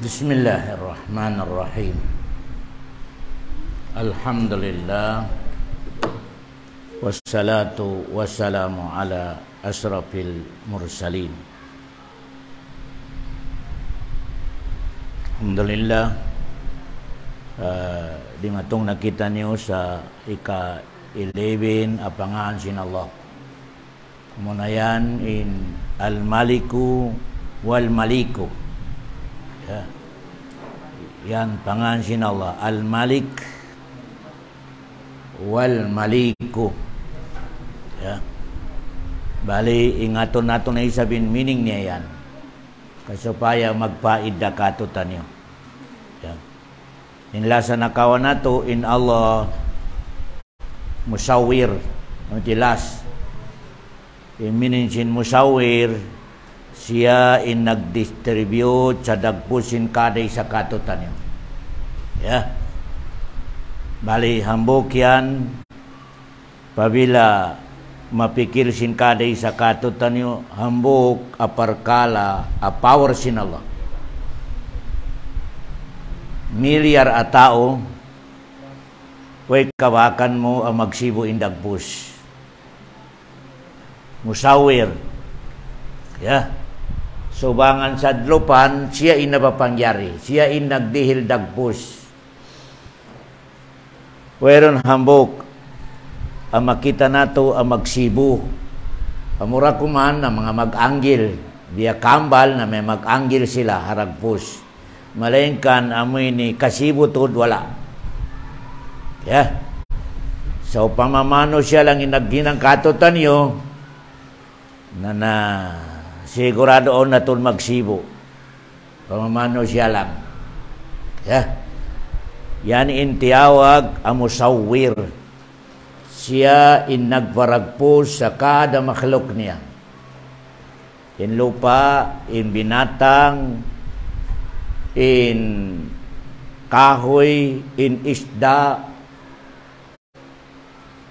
Bismillahirrahmanirrahim. Alhamdulillah. Wassalatu wassalamu ala asrafil mursalin. Alhamdulillah. Di matong nakita niyo sa ika-11 apangahan sin Allah. Muna yan in al-maliku wal-maliku. Yan pangahan sin Allah, al-malik wal-maliku. Bali ingaton nato na isabin meaning niya yan. Kasupaya magpaida katutan niyo. Inlasa nakawan nato in Allah musawir. Jelas. In meaning sin musawir, siya in nag-distribute sa dagpusin kaday sa katutan niyo. Bali hambok yan pabila mapikir sin kaday sa katutan niyo, hambok aparkala a power sin Allah. Milyar a tao way kawakan mo ang magsibo in dagpus. Musawir. Subangan sa dlupan, siya in napapangyari. Siya in nagdihil dagpus. Weron hambok ang makita nato ang magsibo. Amura kuman ang mga mag-anggil. Biya kambal na may mag-anggil sila haragpus. Malengkan amoy ni kasibo tod wala. So pamamano siya lang inagginang katutan niyo na sigurado on na itong magsibo. Pamamano siya lang. Yan in tiyawag ang musawir. Siya in nagparagpos sa kada makhluk niya. In lupa, in binatang, in kahoy, in isda.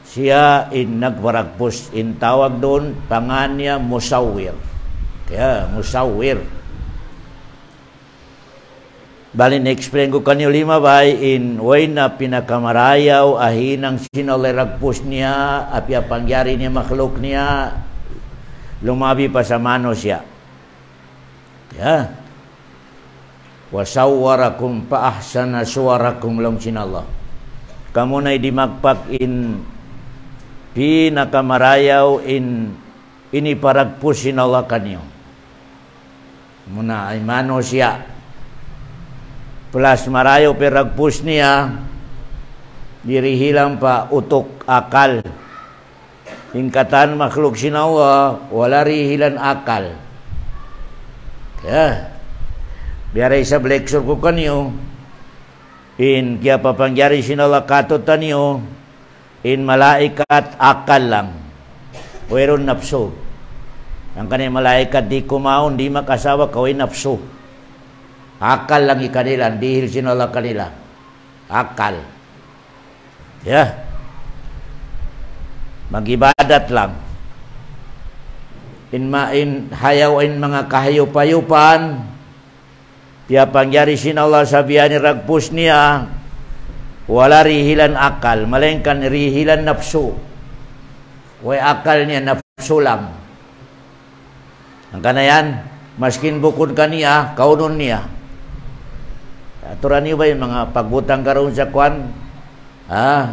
Siya in nagparagpos. In tawag doon, pangan niya musawir. Kaya musawir. Bali na-explain ko kanyo lima bay in way na pinakamarayaw ahinang sinoleragpos niya apya pangyari niya makhluk niya lumabi pa sa mano siya. Wasawwarakum pa ahsana suwarakum lang sin Allah. Kamu na'y di magpak in pinakamarayaw in iniparagpos sin Allah kanyo. Muna ay mano siya. Plus marayo peragpus niya, dirihilang pa utok akal. Ingkatan makhluk sinawa, wala rihilan akal. Biaray sa lecture ko kanyo, in kaya papangyari sinala katutan niyo, in malaikat akal lang. Weron napso. Ang kanay malaikat di kumaon, di makasawa, kaway napso. Akal lang ikanila, dihil sinala kanila. Akal. Mag-ibadat lang. In hayaw in mga kahayup-ayupan, tiya pangyari sinala sabihan ni ragpus niya, wala rihilan akal, malengkan rihilan napso. Way akal niya, napso lang. Ang kanayan, maskin bukod kaniya, kaunon niya. Aturan niyo ba yung mga pagbutang karoon sa kwan?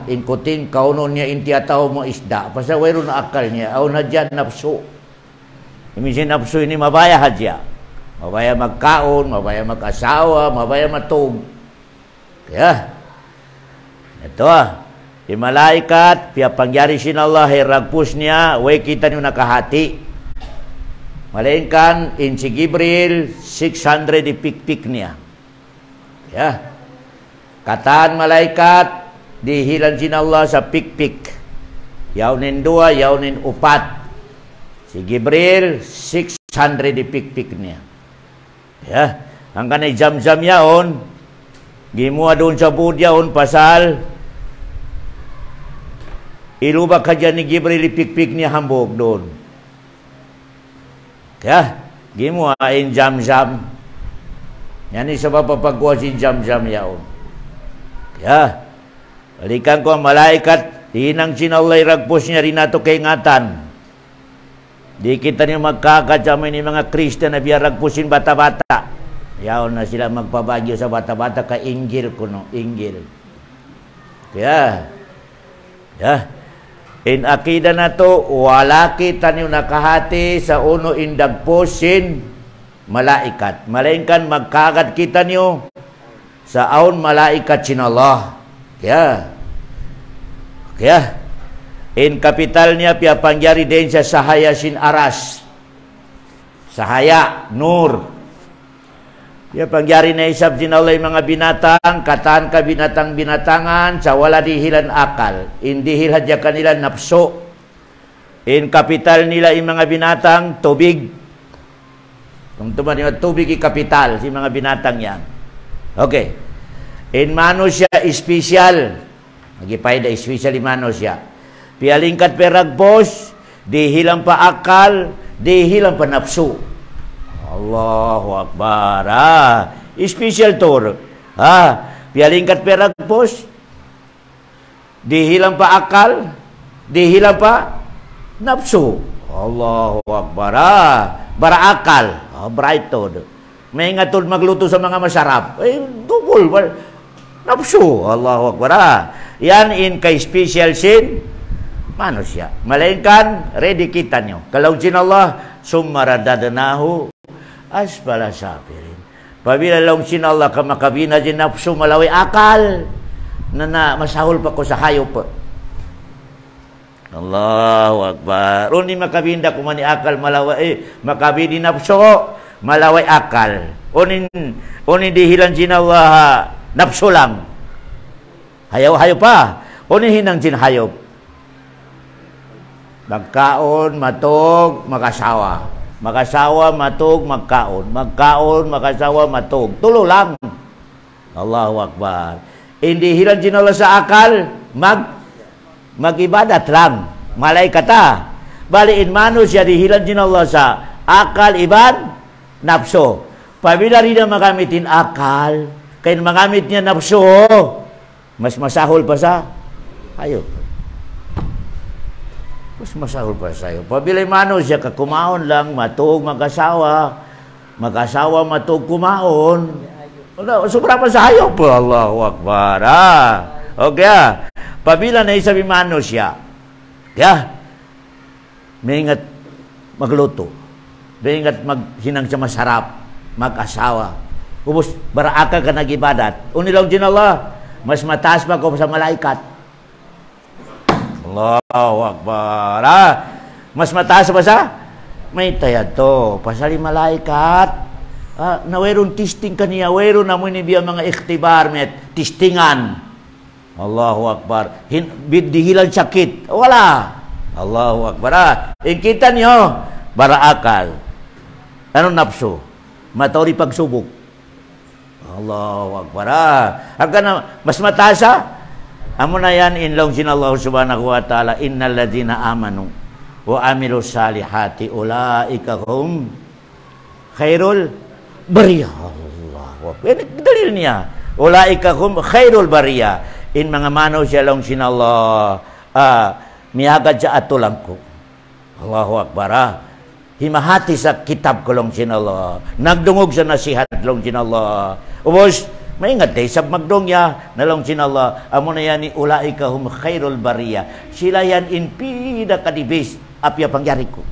Inkutin, kaunon niya, intiyataw mo isda. Pasa wayron na akal niya, aw na dyan, napso. Imisin napso ini mabaya hadya. Mabaya magkaon, mabaya mag-asawa, mabaya matug. Ito yung malaikat, piya pangyari sin Allah, ragpus niya, way kita niyo nakahati. Malengkan, in si Gibril, 600 ipikpik niya. Kataan malaikat, dihilan sin Allah sa pikpik. Yaunin 2, yaunin 4. Si Gibril, 600 ipikpik niya. Ang kanay jam-jam yaon, gimuha doon sa budyaon, pasal, ilubak ka dyan ni Gibril, ipikpik niya hambog doon. Gimuha in jam-jam. Yan isa papapagkuha si Jam-Jam yaon. Kaya, balikan ko ang malaikat, hinang sinawlay ragpos niya rin nato kay ngatan. Di kita niyo magkakadsamay ni mga Kristen na biya ragpusin bata-bata. Yaon na sila magpabagyo sa bata-bata ka inggil kuno, inggil. Kaya, in akida na to, wala kita niyo nakahati sa uno indagposin malaikat. Malainkan magkagad kita niyo sa aun malaikat sinallah. Kaya, in kapital niya pia pangyari din sa Sahaya sin Aras. Sahaya, Nur. Pia pangyari na isab sinallah mga binatang, katan ka binatang-binatangan, sa wala dihilan akal. Indihil hadya kanila napso. In kapital nila yung mga binatang, tubig. Kung tuman yung tubig kapital, si mga binatang yan. Okay. In mano siya, special. Magipay da, special in mano siya. Pialingkat peragpos, dihilang pa akal, dihilang pa napso. Allahu Akbar. Special tour. Pialingkat peragpos, dihilang pa akal, dihilang pa napso. Allahu Akbar. Bara akal. Bright tour. May ngatod magluto sa mga masarap. Double. Napso. Allahu Akbar. Yan in kay special sin manusia. Malainkan, ready kita nyo. Kalau sinallah, summaradadanahu asfala sapirin. Pabila lang sinallah ka makabina din nafsu malaway akal na masahol pa ko sa hayop. Allahu Akbar. Uni makabinda ko mani akal malaway, makabini nafsu malaway akal. Uni dihilan sinallah nafsu lang. Hayaw pa. Uni hinang sin hayop. Magkaon, matog, makasawa. Makasawa, matog, magkaon. Magkaon, makasawa, matog. Tulo lang. Allahu Akbar. Hindi hilang sinala sa akal, mag-ibadat lang. Malaikat Baliin mano siya dihilang sinala sa akal, iban, napso. Pabila rin na magamitin akal, kaya magamit niya napso, mas masahol pa sa ayok. Mas masahol pa sa'yo. Pabilay mano siya kumaon lang, matog, mag-asawa, matog, kumaon. Sobra pa sa hayop. Allahu Akbar. Okay. Pabila na isabi mano siya. Kaya, may ingat magluto. May ingat maghinang siya masarap, mag-asawa. Ubus, baraaka ka nag-ibadat. Unilaw din Allah, mas mataas pa ko sa malaikat. Allahu Akbar. Mas mataas ba sa? May tayad to. Pasali malaikat. Nawayroon testing kaniya. Wayroon na mo ni biya mga ikhtibar met. Testingan. Allahu Akbar. Dihilan sakit. Wala. Allahu Akbar. Kita niyo. Baraakal. Anong napso? Matori pagsubok. Allahu Akbar. Hanggang na, mas mataas amo na yan inlong sinallahu subhanahu wa ta'ala innal ladhina amanu wa amilus salihati ulaika hum khairul bariyah. Allahu Akbar. Dalil niya. Ulaika hum khairul bariyah. In mga manaw siya lang sinallah miyagad siya atulang ko. Allahu Akbar. Himahati sa kitab ko lang sinallah. Nagdungog sa nasihat lang sinallah. Ubos maingat day sa magdongya nalong sinallah amo na yan ni ulaika hum khairul bariyah. Sila yan in pinakadibis apya pangyari ko.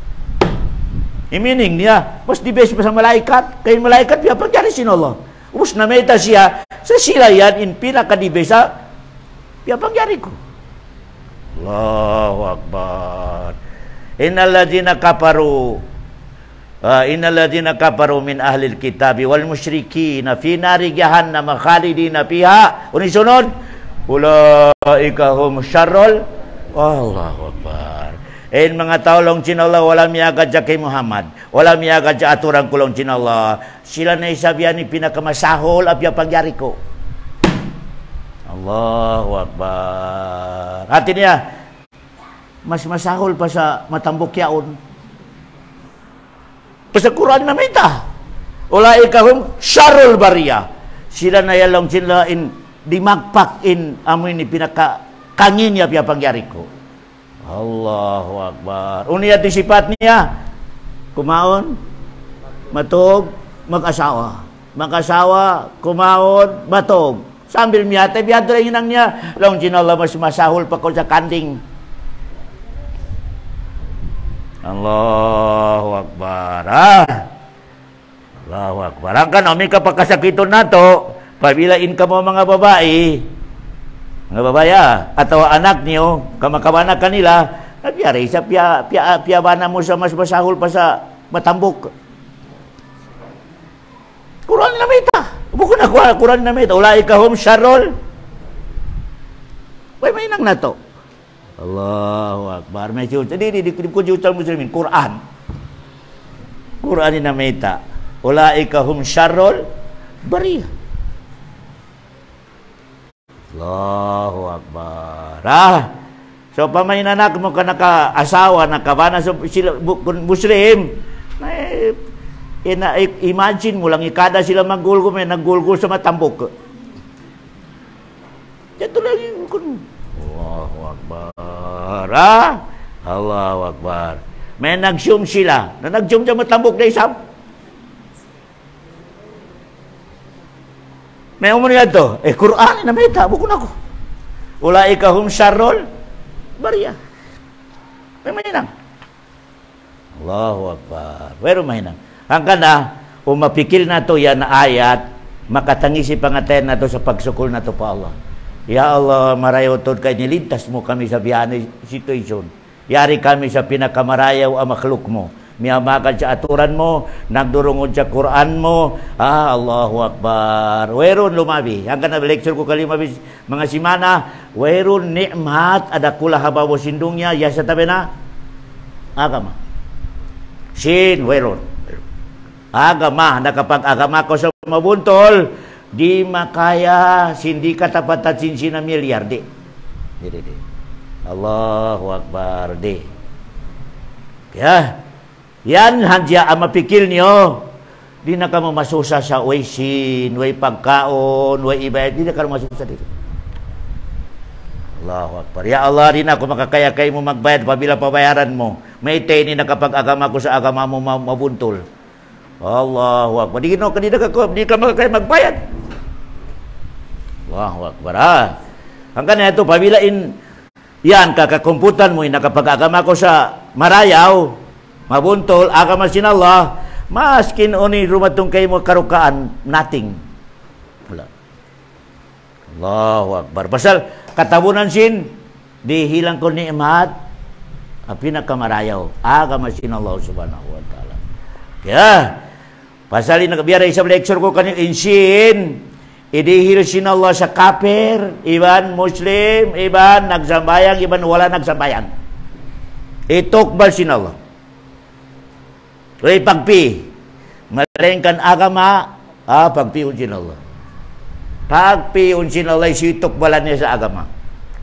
Imining niya mas dibes pa sa malaikat kay malaikat piya pangyari sinallah. Ubos na meta siya sa sila yan in pinakadibis piya pangyari ko. Allahu Akbar. Innal ladzina kafaru innal ladzina kafaru min ahlil kitabi wal musyrikin fi nari jahannam khalidina fiha. Unisunod ulaika hum syarrul. Allahu Akbar. Mga taulong sinallah wala miyagad sa kay Muhammad, wala miyagad sa aturan kulong sinallah. Sila na isabihan ni pinakamasahol apya pangyari ko. Allahu Akbar. Hati niya mas masahol pa sa matambok yaon. Sa Quran na may ta. Ulaika hum syarrul bariyah. Sila na yalong sila di magpakin amoy ni pinaka kangin niya pangyari ko. Allahu Akbar. Unya ti sifat niya kumaon, matog, mag-asawa. Mag-asawa, kumaon, matog. Sambil miyate, biyadra hinang niya. Long jinala mas masahol pa ko sa kanding. Allahu Akbar. Allahu Akbar. Ang kanomi kapag kasakiton na to, pabilain ka mo mga babae, mga babaya, ataw anak niyo, kamakabanak kanila, nabiyari sa piyabana mo sa mas masahol pa sa matambok. Quran na mita. Buko na Quran na mita. Ulaika hum syarrul. May nang na to. Allahu Akbar. May siya. Di kunjutal muslimin. Quran. Quran na mita. Ulaika hum syarrul bariyah. Allahu Akbar. So pamay nanak mo ka naka-asawa, nakabana sa sila Muslim. Imagine mo lang ikada sila maggulgol, may naggulgol sa matambok. Ito lang yung Allahu Akbar. Allahu Akbar. May nag-zoom sila. Na nag-zoom sa matambok na isang. May umano yan to. Quran na may tabo ko na ko. Ulaika hum syarrul bariyah. May mainang. Allahu Akbar. Pero mainang. Hanggang na, mapikil na to yan na ayat, makatangisi pangaten na to sa pagsukol na to pa Allah. Ya Allah, marayotod kay nilintas mo kami sa biyane situation. Yari kami sa pinakamarayaw ang makhluk mo. Miyamakan sa aturan mo, nagdurungod sa Quran mo. Allahu Akbar. Weron lumabi. Hanggang na lecture ko kalimabi mga simana, weron ni'mat ada kula habawo sindungnya, yasa tabi na agama. Sin, weron. Agama, nakapag-agama ko sa mabuntol, di makaya, sindi katapatan sinsina milyar, di. Allahu Akbar, di. Kaya, yan, handya ang mapikil niyo. Di na ka mamasusa sa way sin, way pagkaon, way ibayad. Di na ka mamasusa dito. Allahu Akbar. Ya Allah, di na ako makakaya kayo mo magbayad pabila pabayaran mo. May teni na kapag agama ko sa agama mo mabuntol. Allahu Akbar. Di ka makakaya magbayad. Allahu Akbar. Hanggang na ito, pabilain yan, kakakumputan mo, nakapag-agama ko sa marayaw, mabuntol, agama sin Allah, maskin oni rumatong kayo mo karukaan, nothing. Wala. Allahu Akbar. Pasal, katabunan sin, di hilang ko ni'mat, ang pinakamarayaw, agama sin Allah subhanahu wa ta'ala. Kaya, pasal biara isang lecture ko kanil insin, idihil sin Allah sa kafir, iban Muslim, iban nagsambayang, iban wala nagsambayang. Itukbal sin Allah. Ray pagpi, malengkan agama, pagpiun sin Allah. Pagpiun sin Allah, itukbalan niya sa agama.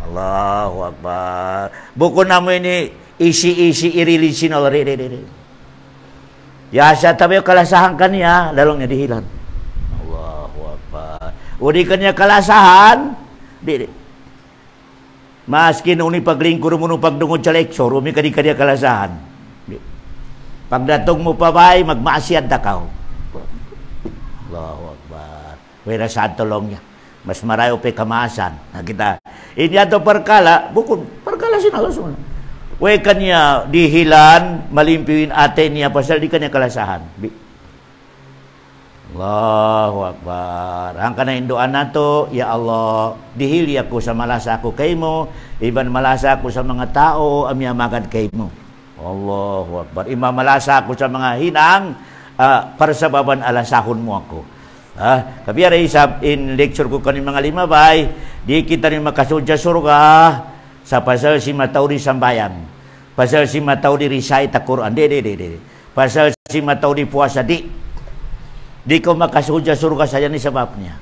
Allahu Akbar. Buko na mo ini, isi-isi irilin sin Allah. Yasa tabi kalasahan kanya, lalong niya dihilan. Allahu Akbar. Udi kanya kalasahan, di. Maskin uni paglingkur mo nung pagdungod sa lecture, umi kadi-kadi kalasahan. Di. Pagdatong mo pa ba'y, magmaasiyad na ka. Allahu Akbar. Wala saan tulong niya. Mas marayo pa kamasan. Nakita. Inya to perkala, bukod, perkala sinalasun. We kanya dihilan, malimpiwin ate niya pasal di kanya kalasahan. Allahu Akbar. Ang kanaindoan nato, ya Allah, dihili ako sa malasa ako kay mo, iban malasa ako sa mga tao, amyamagan kay mo. Allahu Akbar. Imamalasa ako sa mga hinang, para sa baban alasahon mo ako. Kabiyara isab, in lecture ko kanin mga limabay, di kita rin makasudya surga, sa pasal si mataw di sambayan, pasal si mataw di recite ta Quran, di. Pasal si mataw di puasa, di ko makasudya surga saya ni sabab niya.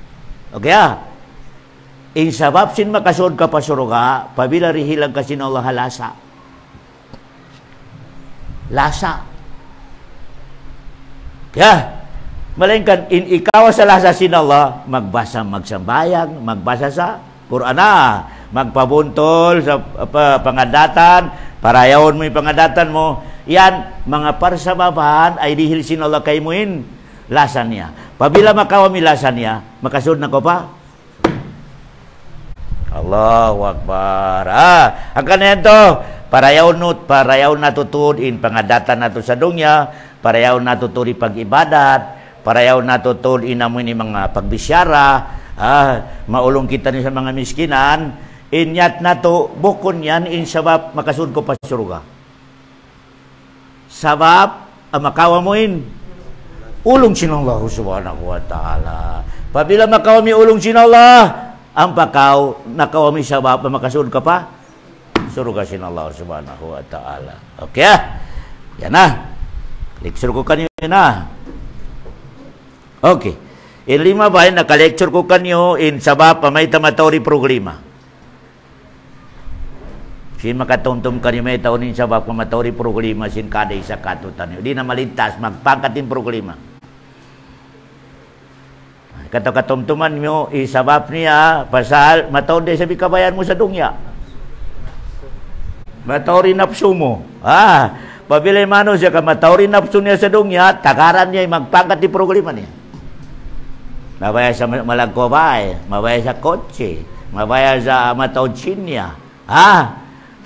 Okay in sabab sin makasud ka pa surga, pabila rihilang kasi na Allah halasa. Lasa. Malingkan, ikaw sa lasa sin Allah, magbasa magsambayang, magbasa sa Quran magpabuntol sa pangadatan, parayawon mo yung pangadatan mo. Yan, mga parsababahan ay dihil sin Allah kay muin lasan niya. Pabila makawami lasan niya, makasunod na ko pa. Allahu Akbar. Hanggang na ito, parayaw natutudin pangadatan nato sa dunya, parayaw natutudin pag-ibadat, parayaw natutudin namin ni mga pagbisyara, maulong kita ni sa mga miskinan, inyat nato, bukon yan, sabab makasud ko pa suruga. Sabab, makawa mo ulong sinallah subhanahu wa ta'ala. Pabila makawami ulong sinallah, ang pakaw, nakawami sabab, makasud ka pa, suruga sinallah subhanahu wa ta'ala. Okay, yan na. Lecture ko kanyo na. Okay. In 5 ba, naka-lecture ko kanyo in sabab, may tamatori problema. Sin makatumtum kanyo may taon in sabab, matori problema, sin kada isa katutan nyo. Di na malintas, magpangkatin problema. Kato-katumtuman nyo, isabab niya, pasal, mataon din sabi kabayan mo sa dunya. Matawrin napso mo. Pabila mano siya ka matawrin napso niya sa dunya, takaran niya, magpangkat di problema niya. Mabaya sa malagkobay, mabaya sa kotse, mabaya sa matawdsin niya.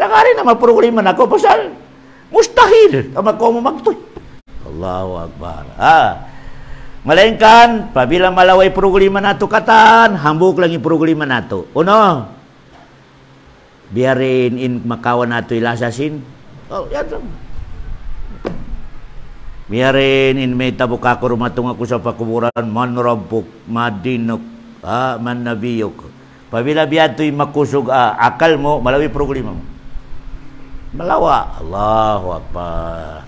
Takarin na maproblema na ako, pasal, mustahil, ako mo magtoy. Allahu Akbar. Malengkan, pabila malaway problema nato katan, hambuk lang yung problema nato. Uno, biarin in makawan nato ilasasin. Yan lang. Biarin in may tabuka ko rumatong ako sa pakuburan, manrabuk, madinok, mannabiyok. Pabila biyan to'y makusog akal mo, malaway problema mo. Malawa. Allahu Akbar.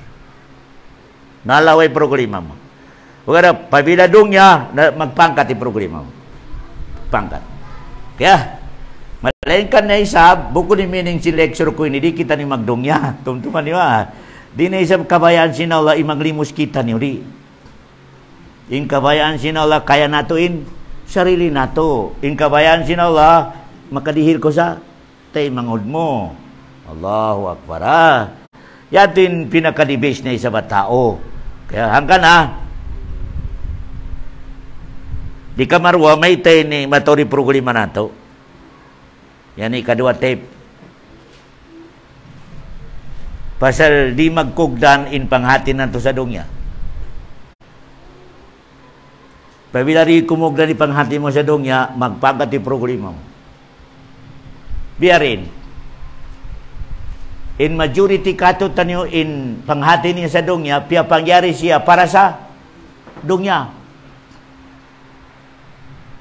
Nalaway problema mo. Kaya pabila dunya, magpangkat yung problema mo. Pangkat. Kaya, malengkan na isab, buko ni meaning si lecture ko, hindi kita ni magdunya. Tumtuman niyo Di na isab kabayaan sin Allah, imaglimos kita niyo di. In kabayaan sin Allah, kaya natuin, sarili nato. In kabayaan sin Allah, makadihil ko sa tay mangod mo. Allahu Akbar. Yatin pinakadibis na isa ba tao. Kaya hanggang di kamarwa may tayo ni matori problema nato. Yan ikadua tape. Pasal di magkugdan in panghatin nato sa dunya. Pabila ri kumugdan in panghatin mo sa dunya, magpangkat yung problema mo. Biarin. In majority kato tanyo in panghatin niya sa dunya, piya pangyari siya para sa dunya.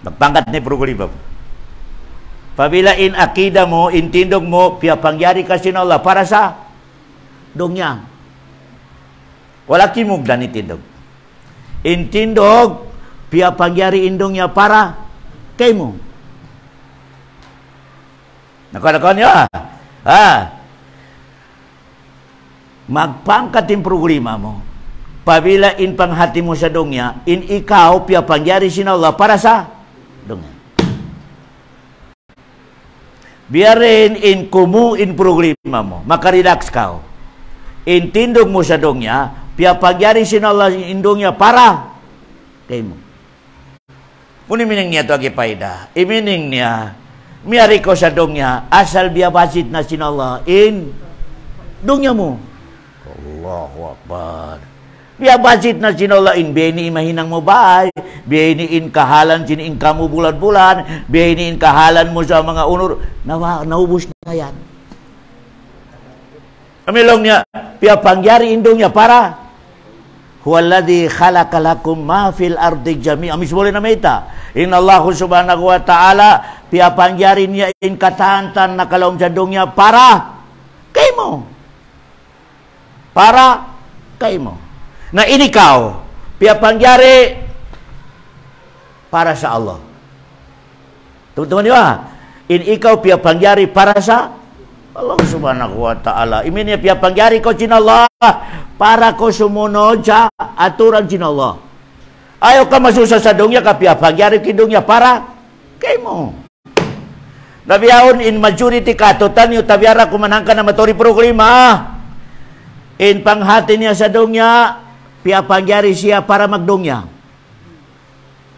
Magpangkat ni problema mo. Pabila in akida mo, intindog mo, piya pangyari ka sin Allah para sa dunya. Wala kimugdan itindog. Intindog, piya pangyari indong niya para kay mo. Nakalakan niya. Magpangkat yung problema mo. Pabila in panghati mo sa dunya, in ikaw, piya pangyari sin Allah para sa dunya. Biarin in kumu in problema mo, makarelax ka. Intindog mo sa dunya, piya pangyari sin Allah indong niya para kay mo. Muni mining niya to agipayda. Imining niya, miyari ko sa dunya, asal biya basit na sin Allah in dunya mo. Allahu Akbar. Biya basit na sin Allah in beni imahinang mo bahay, beni in kahalan sin in kamu bulan-bulan, beni in kahalan mo sa mga unor, naubos na yan. Amilong niya, piya pangyari indong niya para huwaladhi khalaqalakum ma fil ardi jami'a. Mismo na meta. In Allah subhanahu wa ta'ala, piya pangyari niya in katahantan na kalawang jadong niya para kay mo. Para kay mo. Na inikaw, piya pangyari para sa Allah. Teman-teman niyo in ikaw piya pangyari para sa Allah subhanahu wa ta'ala. Imin niya piya pangyari ko sin Allah para ko sumunod sa aturan sin Allah. Ayaw ka masusa sa dunya, kapya pagyari kidunya para kay mo. Nabiyaon in majority katutan yung tabiara kumanang ka na matori problema. In panghati niya sa dunya, piya pagyari siya para magdunya.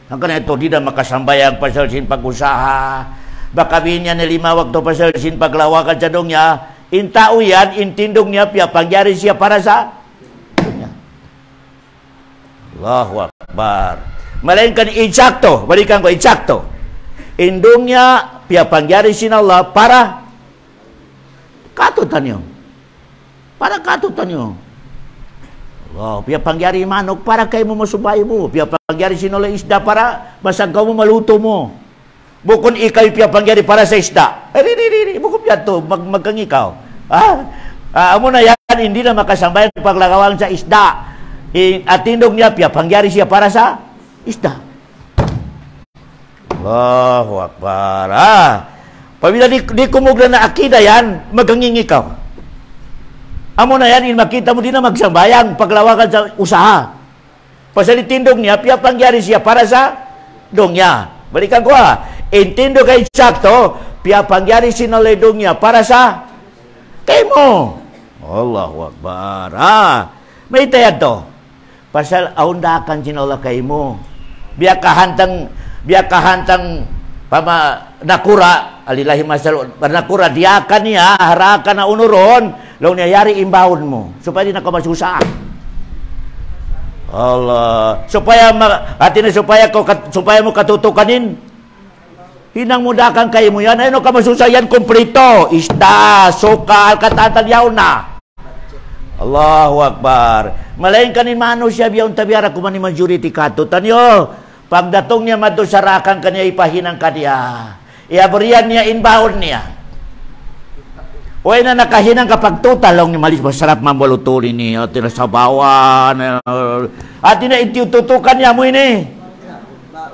Ang kanito, di na makasambayang pasalsin pag-usaha. Baka niya na 5 wakto pasalsin paglawakan sa dunya. In tao yan, intindong niya, piya pagyari siya para sa dunya. Allahu Akbar. Malain kan insakto, balikan ko insakto. Indong niya, piya pangyari sin Allah para katutan nyo. Para katutan nyo. Allah, piya pangyari manok para kayo mo masubay mo. Piya pangyari sin Allah isda para masagaw mo maluto mo. Bukon ikaw piya pangyari para sa isda. Bukon yan to, magkang ikaw. Amo na yan, hindi na makasambayan paglagawang sa isda. At tindog niya, piya pangyari siya para sa isda. Allahu Akbar. Pabila di kumugla na akida yan, maganging ikaw. Amo na yan, makita mo din na magsambayang paglawakan sa usaha. Pasalitindog niya, piya pangyari siya para sa dongya. Balikan ko intindog kay sakto, piya pangyari sinalay dongya para sa kay mo. Allahu Akbar. May tayad to. Pasal aundakan sinala kay mo. Biya kahantang nakura alilahi masal nakura diakan niya harakan na unuron law niya yari imbawon mo supaya di na ka masusa. Allah supaya supaya mo katutukanin hinang mudakan kay mo yan ay no ka masusa yan kompleto isda sukal katatan yaw na. Allahu Akbar. Malain kanin mano siya biyaw tabiara kuman ni majority katutan yo. Pagdatong niya madusarakan kanya ipahinang kanya. Iaburian niya inbound niya. O na nakahinang kapag tutalong niya malis masarap mambalutulin niya. Tinasabawan. At inaitututukan niya mo ini.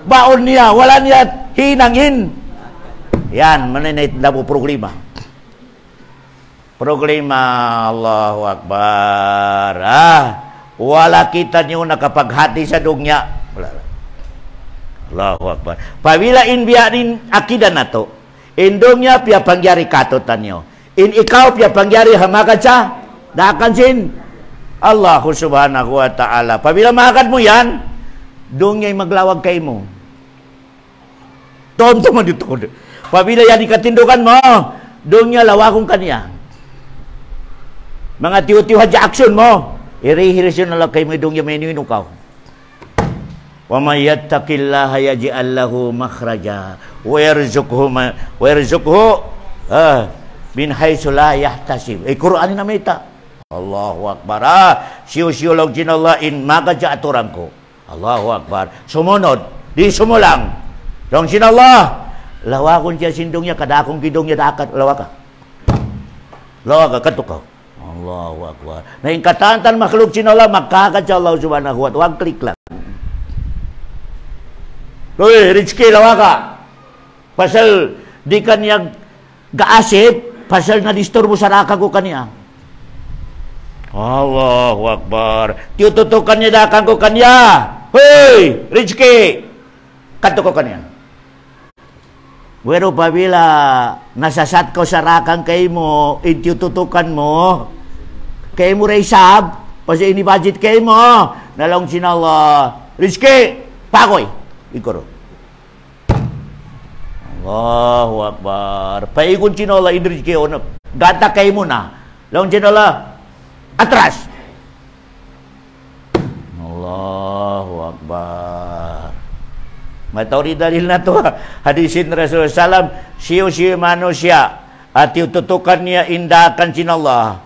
Baon niya. Wala niya hinangin. Yan. Manay na po problema. Problema. Allahu Akbar. Wala kita niyo nakapaghati sa dugnya. Wala. Allahu Akbar. Pabila inbiyanin akida na to, indong niya piya pangyari katutan niyo. In ikaw piya pangyari hamakan siya, dakan sin. Allah subhanahu wa ta'ala. Pabila mahakad mo yan, doon niya'y maglawag kay mo. Tonto mo dito. Pabila yan ikatindukan mo, doon niya lawakong kanya. Mga tiyo-tiyo hadya aksyon mo, irihirisyon na lang kay mo, doon niya may ninukaw. Wa may yattaqillaha yaj'al lahu makhraja wa yarzuqhu min haitsu la yahtasib. Quran na mita. Allahu Akbar. Siyo-siyo lang Allah in magaja aturan ko. Allahu Akbar. Sumunod, di sumulang. Dong sinallah. Lawakon siya sindongnya kadakong kidongnya dakat lawaka. Lawaka katukaw. Allahu Akbar. Na ingkatantan makhluk sinallah makakad sa Allah subhanahu wa ta'ala. Wag klik lang. Uy, Rizky, lawaka. Pasal di kanya gaasip, pasal na-disturbo sa raka ko kanya. Allahu Akbar. Tiututukan niya dakan ko kanya. Uy, Rizky, kanto ko kanya. Pero pabila nasasat ko sa rakang kay mo, tiututukan mo, kay mo raysab, pasal ini budget kay mo, nalong sinala, Rizky, pakoy. Ikoro. Allahu Akbar. Paigun chinola indri ke ono. Gata kay mo na. Lawan chinola atras. Allahu Akbar. Matauri dalil na to. Hadisin Rasulullah sallam siyo-siyo manusia at tutukan niya indakan chinola.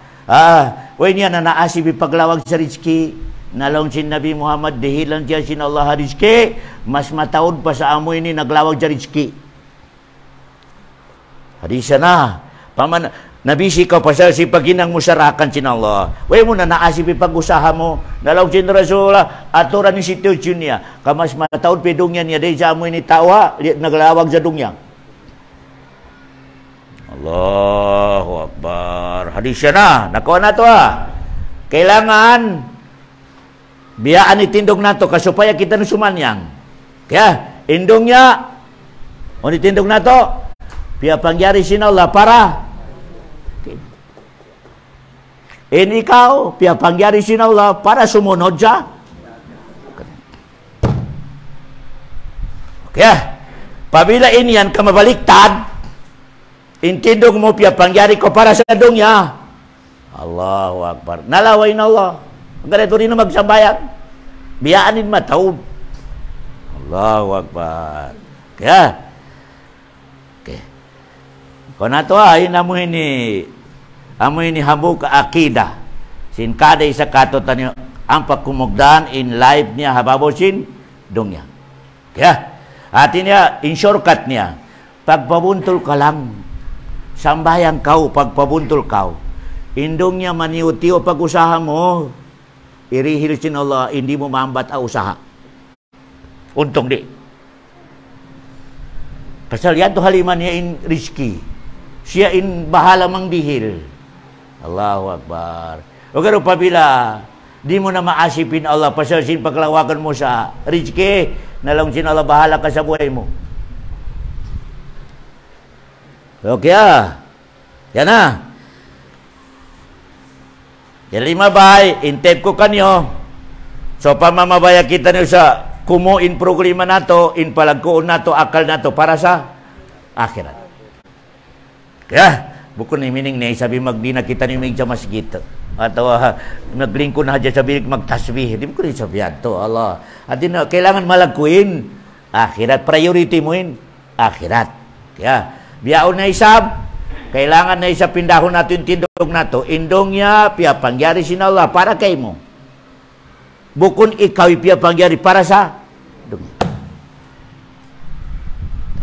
Way niya na naasib paglawag sa rizki. Nalong sin Nabi Muhammad dihilan siya sin Allah rizki mas mataod pa sa amoy ni naglawag sa rizki. Hadisa na paman nabisi ka pa sa si paginang musarakan sin Allah. Way mo na naasip pag-usaha mo nalong sin Rasulullah aturan ni sitwasyon niya ka mas mataod pedungyan niya dahil sa amoy ni tawa naglawag sa dungya. Allahu Akbar. Hadisa na nakuha na to kailangan biyaan itindog nato kasupaya kita no sumanyang. Kaya indong niya o itindog nato biya pangyari sinallah para ikaw biya pangyari sinallah para sumunod siya. Kaya pabila iniyan ka mabaliktad, intindog mo piya pangyari ko para sa dunya. Allahu Akbar. Nalaway na Allah. Ang ganito rin na magsabayan. Biyaanin matawid. Allahu Akbar. Kaya, okay. Kung nato ay amoy ni habuk akida. Sin kada isa katotan niyo ang pagkumugdan in life niya hababosin dunya. Kaya, atin niya, in shortcut niya, pagpabuntol ka lang, sambayang kau, pagpabuntol kau, indong niya maniuti o pag-usaha mo, irihil sin Allah, hindi mo maambat ang usaha. Untong di. Pasal yan to haliman niya in risky. Siya in bahala mang dihil. Allahu Akbar. O gano pabila, di mo na maasipin Allah, pasal sin paglawakan mo sa risky, nalang sin Allah bahala ka sa buhay mo. Okay yan na. Yan lima bay, intep ko kanyo. So pamamabaya kita niyo sa kumuin programa nato, in palagkuon nato, akal nato para sa akhirat. Kaya, bukod ni mining na sabi magdi na kita niyo may sa masjid. Atau naglingkod na dyan sabi magtasbih. Di mo ko rin sabihan to, Allah. At din, kailangan malagkuin akhirat. Priority mo yun, akhirat. Kaya, biyaon na isab, kailangan na isa pindahon nato yung tindog nato. Indong niya, piya pangyari sin Allah para kay mo. Bukod ikaw piya pangyari para sa dunya.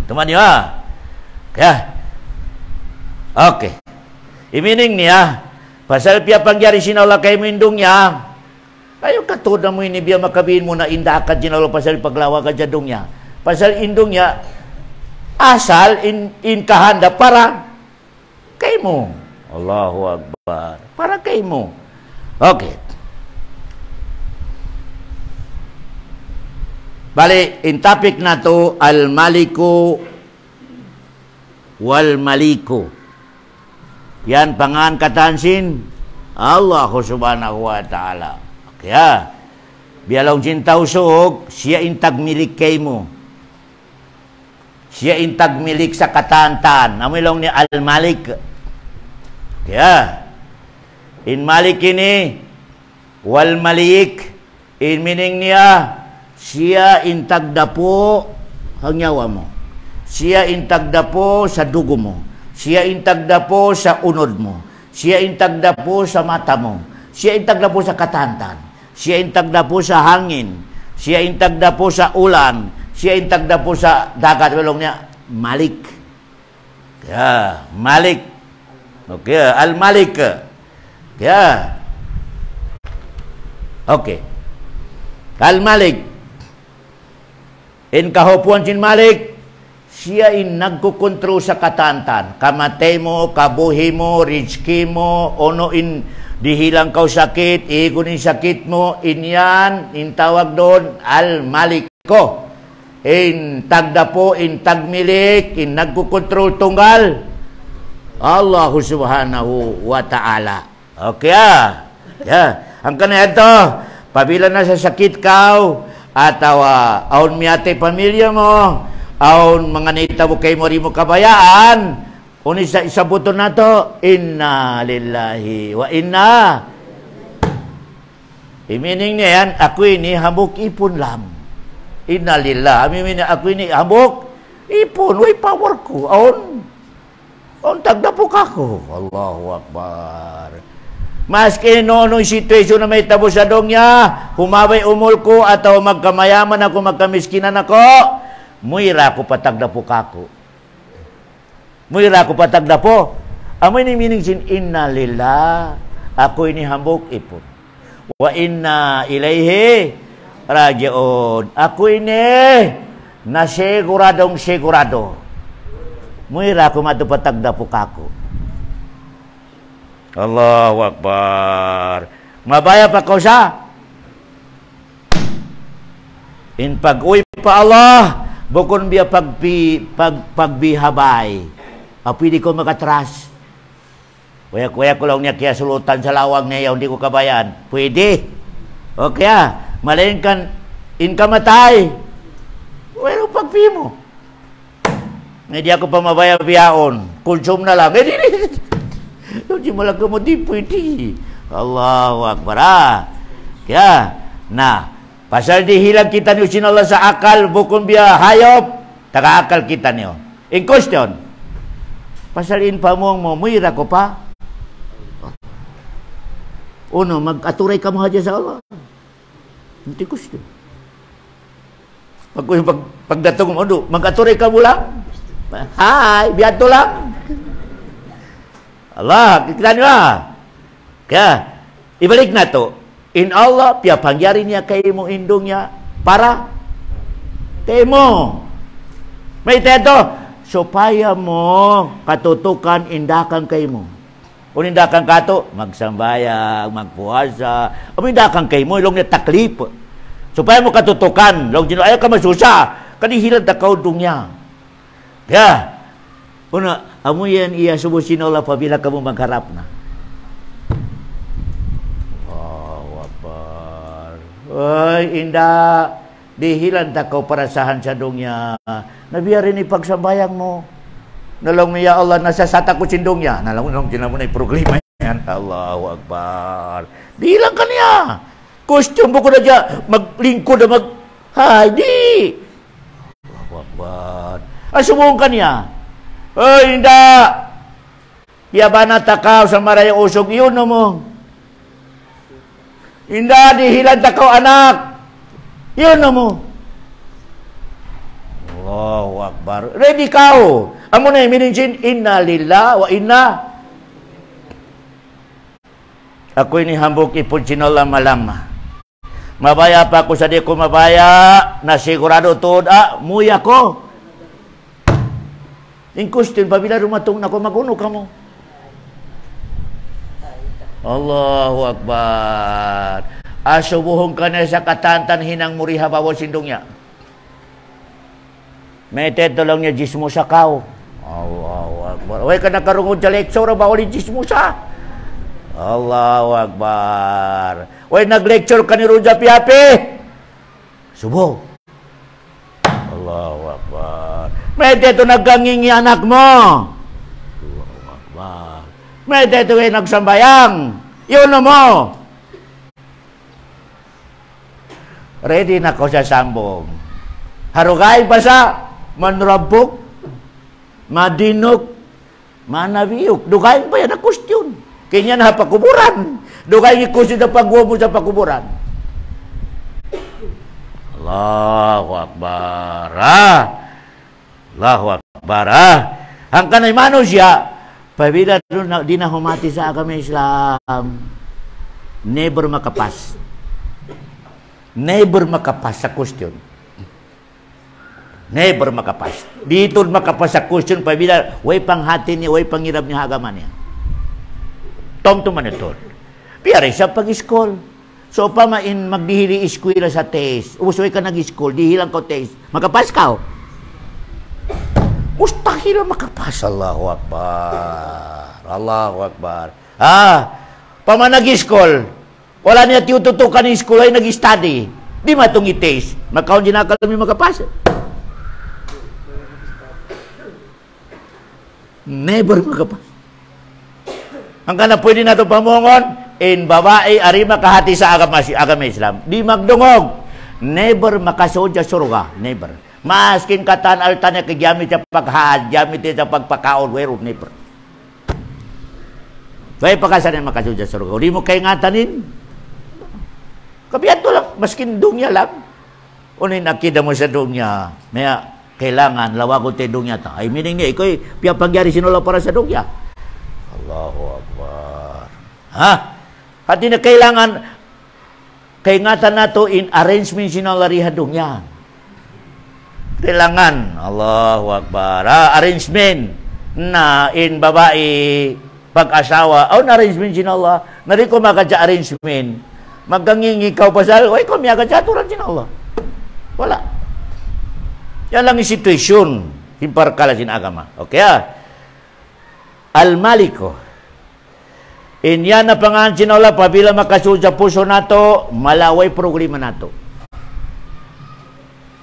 Teman niya. Kaya, okay. Imining niya, pasal piya pangyari sin Allah kay mo indong niya, kayo katod na mo ini biya makabihin mo na indakad sin Allah pasal paglawa ka dyan niya. Pasal indong niya, asal in kahanda para kay mo. Allahu Akbar. Para kay mo. Okay. Bali, in topic na to, al-maliku wal-maliku. Yan, pangan katansin, Allah subhanahu wa ta'ala. Kaya, bialaw sintaw suog, siya intag milik kay mo. Siya intag milik sa katantan. Namilong ni al-malik. Kaya, in malik ini, wal-malik, in meaning niya, siya intag dapo ang nyawa mo. Siya intag dapo sa dugo mo. Siya intag dapo sa unod mo. Siya intag dapo sa mata mo. Siya intag dapo sa katantan. Siya intag dapo sa hangin. Siya intag dapo sa ulan. Siya intag dapo sa dagat. Walong niya, malik. Kaya, malik. Okay, al-malik. Kaya, okay. Al-malik. In kahupuan sin malik, siya in nagkukontrol sa katantan. Kamatay mo, kabuhi mo, rizki mo, ono in dihilang kau sakit, igon in sakit mo, in yan, in tawag doon, al-malik ko. In tagdapo, in tagmilik, in nagkukontrol tunggal, Allah subhanahu wa ta'ala. Okay yeah. Ang kanaya ito, pabila na sa sakit kau, ataw aon miyate pamilya mo, aon mga naitabo kay mo rin mo kabayaan, unis sa isabuton na to, inna lillahi wa inna. Imining niya yan, ako ini habok ipon lam. Inna lillah. Imining ako ini habok ipon, way power ko. Aon tagdapo ka ko. Allahu Akbar. Maski noong situasyon na may tabo sa dong niya, humabay umul ko ataw magkamayaman ako, magkamiskinan ako, muira ko patagdapo kako. Muira ko patagdapo. Amoy ni meaning sin inna lillah, ako ini hambok ipon. Wa inna ilaihi raji'un. Ako ini na sigurado. Muira ko matupatagdapo kako. Allahu Akbar. Mabaya pa ko sa In pag-uwi pa Allah, bukon biya pagbihabay. Pwede ko makatras. Kuya ko lang niya kaya sulutan sa lawang niya, hindi ko kabayan. Pwede. O kaya, malayin kan in kamatay. Pero pagpi mo. Hindi ako pa mabaya-biyaon. Konsum na lang. Hindi mo lang mo, di pwede. Allahu Akbar. Kaya, pasal dihilang kita niyo sinala sa akal, bukon biya hayop, taga-akal kita niyo. In question, pasal in pa mo, muira ko pa. Uno, mag-aturay ka mo hadya sa Allah. Hindi question. Pagdatong mo, mag-aturay ka mo lang. Hi, biyato lang. Allah, kita niyo Kaya, ibalik na to. In Allah, pia pangyari niya kay mo indong niya para temo. May teto, supaya mo katutukan indakan kay mo. Kung indakan kato, magsambayang, magpuasa. O indakan kay mo, ilong niya taklip. Supaya mo katutukan. Ilong ayaw ka masusa. Kanihilan takaw dong niya. Kaya, una, amo yan iya subusin Allah pabila kamu magharap na. Ay, inda, dihilan takaw parasahan sa dongya. Nabiya rin ipagsambayang mo. Nalong niya Allah, nasasata ko sindongya. Nalong mo na problema yan. Allahu Akbar. Dihilan ka niya. Costume mo ko na dyan. Maglingkod na Hay, di. Allahu Akbar. Asumong ka niya. Ay, inda. Piya ba na takaw sa maraya usog, yun na mo. Inda dihilan takaw anak. Yun na mo. Allahu Akbar. Ready kao. Amo na mininsin, inna lillah wa inna. Ako ini hambuk ipon sinala malama. Mabaya pa ako sa di ko mabaya. Nasigurado tuod, muya ko. In question, pabila rumatong na ko maguno ka mo. Allahu Akbar. Asubuhong ka na sa katantan hinang muriha bawa sindongnya. May teto lang niya jismo sa kao. Allahu Akbar. Way ka nakarungod sa lecture bawa ni jismo sa. Allahu Akbar. Way nag-lecture ka ni Ruja Piapi. Subo. Allahu Akbar. May teto naggangingi anak mo. Allahu Akbar. May teto nagsambayang. Yun na mo. Ready na ko sa sambong. Harugay pa sa manrabok, madinok, manabiyok. Dugayin pa yan na kustyon. Kanya na pakuburan. Dugayin kustyon na pagwabo sa pakuburan. Allahu Akbar. Allahu Akbar. Ang kanay mano siya, pabila di na humati sa agama Islam, never makapas. Never makapas sa question. Never makapas. Dito makapas sa question, pabila, way panghati niya, way panghirap niya agama niya. Tom-tuman ito. Piyari siya pag-school. So, pamain magdihili eskwela sa test. Usoy ka nag-school, dihilang ko test. Makapas ka, mustahil makapas. Allahu Akbar. Allahu Akbar. Paman nag-school, wala niya tiututukan ng school ay nag-study. Di matong i-taste. Makaon din na kami makapas. Never makapas. Ang kana pwede na ito pamungon, in babae, ari makahati sa agama Islam. Di magdungog. Never makasod sa surga. Never. Maskin katan altan niya kagyamit sa paghahad, gamit niya sa pagpakaon, wero, never. Kaya pakasan niya makasod sa surga. Di mo kay ngatanin. Kapiyan to lang, maskin dunya lang. Unin nakita mo sa dunya, maya kailangan lawagon tayo dunya ta. Ay meaning niya, ikaw piya pangyari sinula para sa dunya. Allahu Akbar. Hati na kailangan kaingatan nato in arrangement sinularihan dunya. Kailangan, Allahu Akbar. Arrangement na in babae pag-asawa. Na arrangement sinula. Nari ko makadya arrangement. Magkanging ikaw pasal, oy ko miyaga jaturan sin Allah. Wala. Yan lang yung sitwasyon. Himparkala sin agama. Okay Al-Maliko. Inya na pangalan sinawala, pabila makasud sa puso nato, malaway problema nato.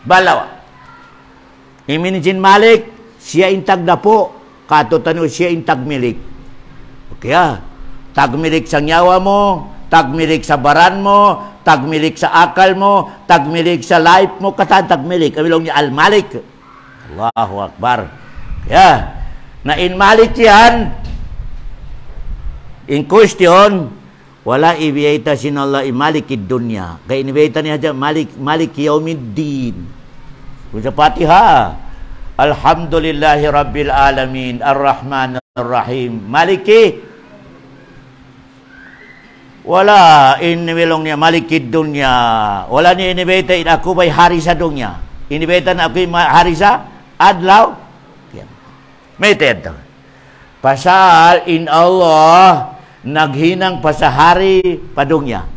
Balawa. Iminijin Malik, siya intag na po. Kato tanong siya intag milik. Okay tagmilik sa nyawa mo, tagmilik sa baran mo, tagmilik sa akal mo, tagmilik sa life mo, tagmilik. Abilong niya Al-Malik. Allahu Akbar. Na in Malik yan, in question, wala ibiyata sinallah malikid dunya. Kaya inibiyata niya dyan, Malik yaumiddin. Kung sa Fatiha, Alhamdulillahi Rabbil Alamin, Ar-Rahman Ar-Rahim, Maliki. Wala, inibiyong niya, Malikid dunya. Wala niya inibiyata, ako ba'y hari sa dunya. Inibiyata na ako'y hari sa adlaw. May ito. Pasal in Allah, naghinang pasahari padungya.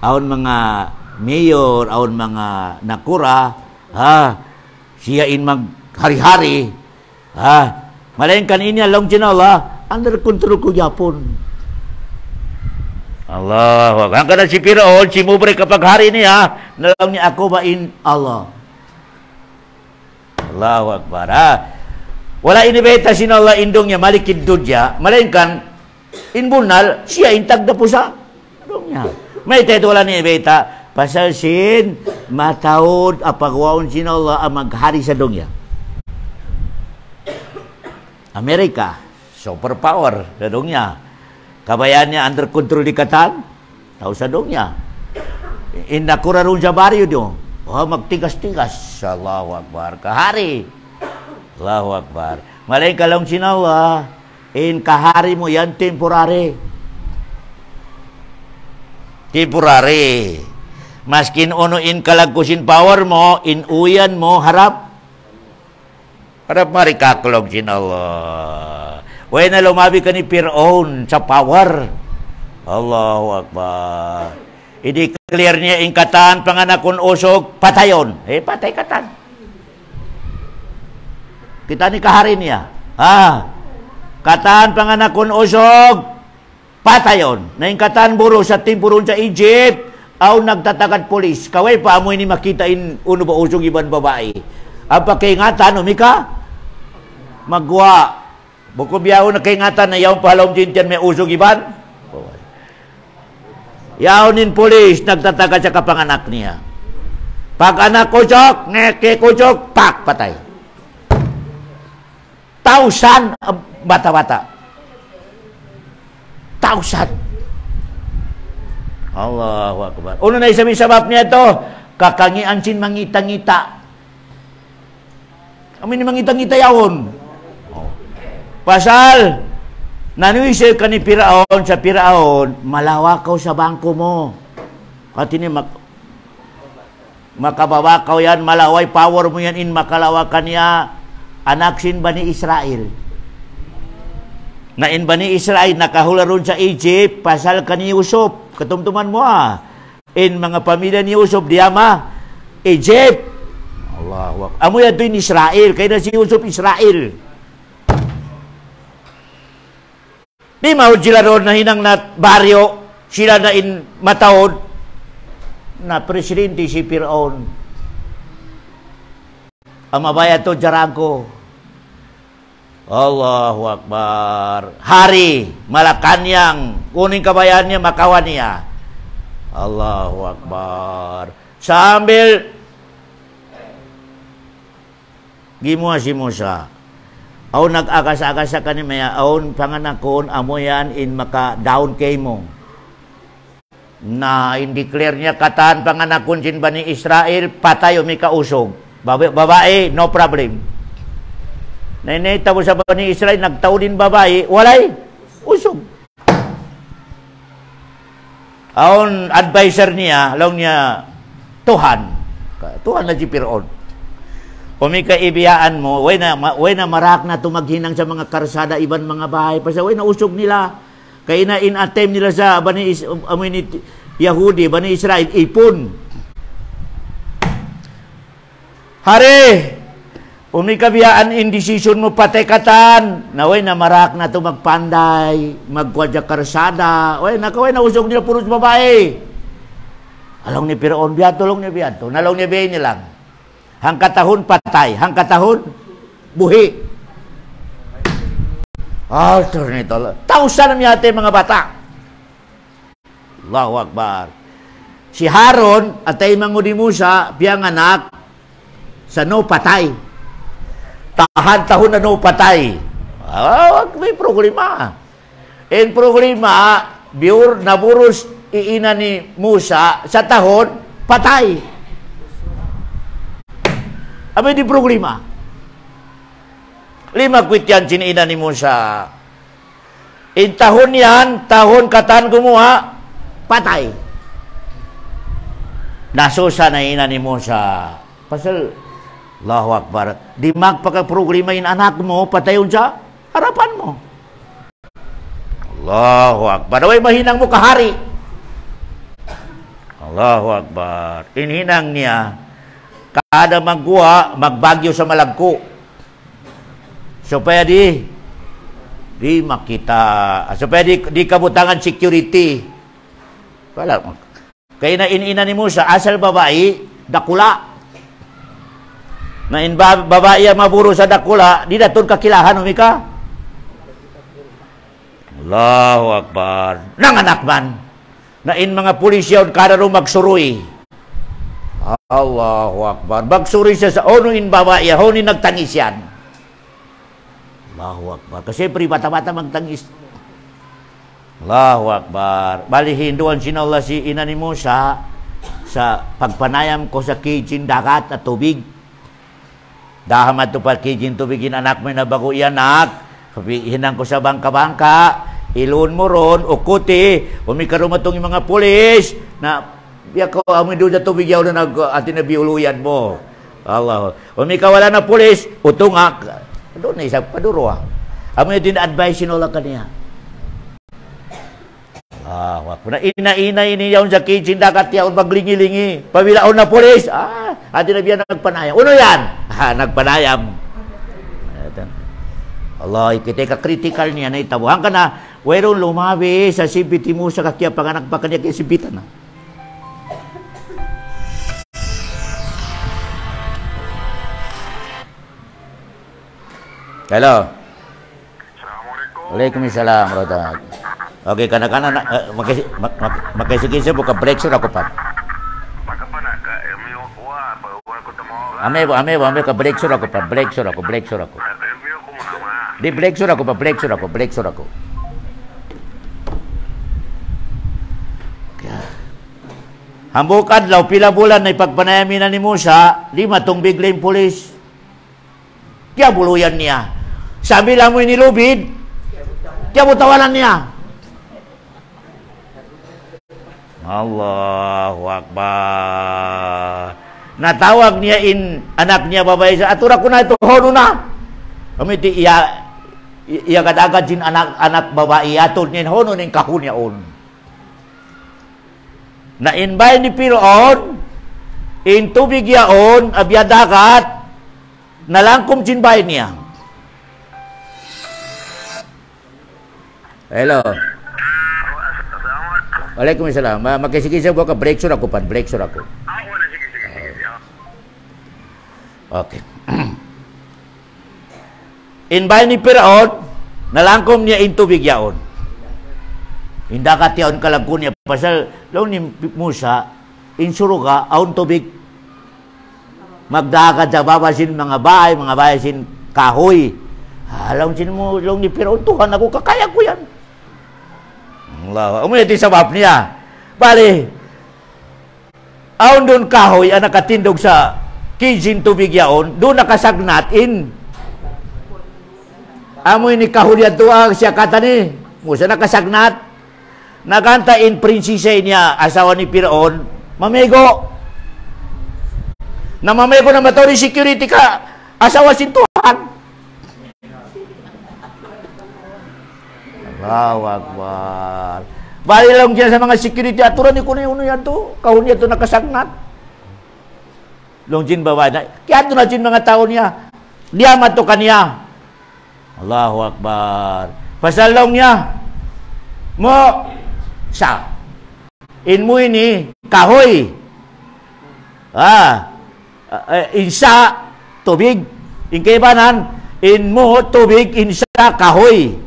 Aon mga mayor, aon mga nakura, siya in maghari-hari, malayan kaninya long Allah, under control ko Japon. Allah, ang kada si Firaun, si Mubre kapag hari niya, nalang niya ako ba in Allah. Allahu Akbar. Wala inibeta sinala indong niya, malikid dudya, malayan kan, inbunal, siya intag na po sa indong niya. May teto wala ni inibeta, pasal sin, matawod apagwaon sinala ang maghari sa dungya. Amerika, superpower sa dungya. Kabayan niya under control di Katan, tao sa dungya. Indakura ron sa baryo do. Magtigas-tigas. Allahu Akbar. Kahari. Allahu Akbar. Malay ka lang sinawa, in kahari mo yan, temporary. Temporary. Maskin ono in kalagkusin power mo, in uyan mo, harap marikaklog sinawa. Way na lumabi ka ni Firaun sa power. Allahu Akbar. Hindi clear niya in Katan, panganakon usog, patayon. Patay Katan. Kita ni kahari niya. Katan, panganakon usog, patayon. Na in Katan buro sa timpuron sa Egypt, aw nagtatagad polis. Kaway pa amoy ni makita in uno ba usog iban babae. Ang pagkaingatan, umika, magwa. Bukod biyaw na kaingatan na yaw pahalom dyan may usog iban. Yaw nin polis, nagtatagad sa kapanganak niya. Pag anak kusok, ngeke kusok, pak, patay. 1,000 bata-bata. 1,000. Allahu Akbar. Uno na isabi sabab niya ito, kakangian sin mangita-ngita. Amin ni mangita-ngita yawon. Pasal, nanuisip ka ni Firaun sa Firaun, malawakaw sa bangko mo. At ini makababakaw yan, malaway power mo yan in makalawakan niya, anak sin Bani Israel. Na in Bani Israel, nakahula ron sa Egypt, pasal ka ni Yusuf, katumtuman mo in mga pamilya ni Yusuf, diyama, Egypt. Allahu Akbar. Amo yan in Israel, kaya na si Yusuf Israel. Di mahod sila ron na hinang na baryo, sila na in matawod, na presidente si Firaun. Ang mabaya to, Jarangko. Allahu Akbar. Hari, Malacanang, kuning kabayan niya, makawan niya. Allahu Akbar. Sambil, gimuha si Musa. Aw nag-akas-akasa ka ni Maya, aon panganakon, amo yan in maka-down kay mo. Na in-declare niya Katan, panganakon sin Bani Israel, patay o may kausog. Babae, no problem. Nainita mo sa Bani Israel, nagtao din babae, walay, usog. Aon advisor niya, lang niya, Tuhan na si Firaun. Kung may kaibiyaan mo, way na marak na tumaghinang sa mga karsada, iban mga bahay, pa way na usog nila. Kaya na in-attempt nila sa Yahudi, Bani Israel, ipon. Hari, umikabiyaan indecision mo patay katan. Naway na marak na ito magpanday, magkwadya karsada. Way, nakaway na usog nila puros babae. Along ni Piraon biyato, along ni biyato. Nalong ni biyato nilang. Hangkatahon patay, hangkatahon buhi. Alter nito. Tausan na miyate mga bata. Allahu Akbar. Si Haron at ay mangudi Musa, biyang anak, sa no patay. Tahan tahon na no patay. May problema. En problema, biur naburos iina ni Musa sa tahon, patay. Abay di problema. 5 kwit yan siniina ni Musa. In tahon yan, tahon katan kumuha, patay. Nasusa na ina ni Musa. Pasal, Allahu Akbar, di magpaka-programain anak mo, patayon sa harapan mo. Allahu Akbar. Away mahinang mo kahari. Allahu Akbar. Inhinang niya, kada magguha, magbagyo sa malagko. So, pwede di makita. So, pwede di kabutangan security. Wala. Kaya na iniina ni Musa, asal babae, dakula. Na in babae maburo sa dakula, di daton kakilahan umika. Allahu Akbar. Nanganak man. Na in mga pulisyon kararo magsuroy. Allahu Akbar. Magsuroy siya sa ono in babae, ono in nagtangis yan. Allahu Akbar. Kasi bata-bata magtangis. Allahu Akbar. Balihin doon sinallah si ina ni Musa sa pagpanayam ko sa kijin dagat at tubig. Dahamat to pa kijin tubigin anak mo na bago anak. Hinang ko sa bangka-bangka. Ilun mo ron, ukuti. Umikarumatong yung mga pulis na biya ko amin doon sa tubig yaw na atin na biuluyan mo. Allah. Umikawala na pulis, utungak. Doon na isa paduro ah. Amin din advice sinula kaniya. Na ina-ina ini yaon sa kitchen dagat yaon maglingi-lingi. Pabilaon na pulis. Ati na biya nagpanayam. Uno yan? Nagpanayam. Allah, kita ka-critical niya na itabuhan ka na. Wero lumabi sa sibiti mo sa kakya panganak pa kanya kaya sibitan na. Hello. Waalaikumsalam warahmatullahi. Okay, kana-kana makaisigin siya buka break sura ko pa. Ame ka break sura ko pa, break sura ko. Di break sura ko. Hambukan law pila bulan na ipagpanayamin na ni Musa, 5 tumbig lang pulis. Kaya buluyan niya. Sabi lang mo inilubid, kaya butawalan niya. Allahu Akbar. Natawag niya anak niya babae sa atura ko na ito hono na. Amiti iya kadagad sin anak babae atol niya hono ning kahun niya on. Na inbay ni Piraon in tubig yaon abya dagat nalangkom sin bay niya. Hello. Waalaikumsalam. Makisig-isig ko ka break sur ako pan, break sur ako. Okay. Inbay ni Piraon, nalangkom niya in tubig yaon. Indakat yaon kalagkun niya. Pasal, laon ni Musa, insuro ka, aon tubig. Magdakat sa babasin mga bahay sin kahoy. Laon sin mo, laon ni Piraon, Tuhan ako, kakaya ko yan. Allah, umuya di sabab niya. Bali, aon doon kahoy, ang nakatindog sa kijin tubig yaon, doon nakasagnat in. Amoy ni kahulyan to ang siya kata ni Musa nakasagnat. Naganta in prinsesya niya, asawa ni Piraon, mamego. Na mamego na matori security ka, asawa si Tuhan. Allahu Akbar. Bali lang dyan sa mga security aturan ni kuno yan to. Kahulyan to nakasagnat. Longjin babae na. Kaya ito na jin mga tao niya. Diya mato kaniya. Allahu Akbar. Pasalong niya. Mo sa. Inmo ini kahoy. Insa tubig. Inkaibanan. Inmo tubig insa kahoy.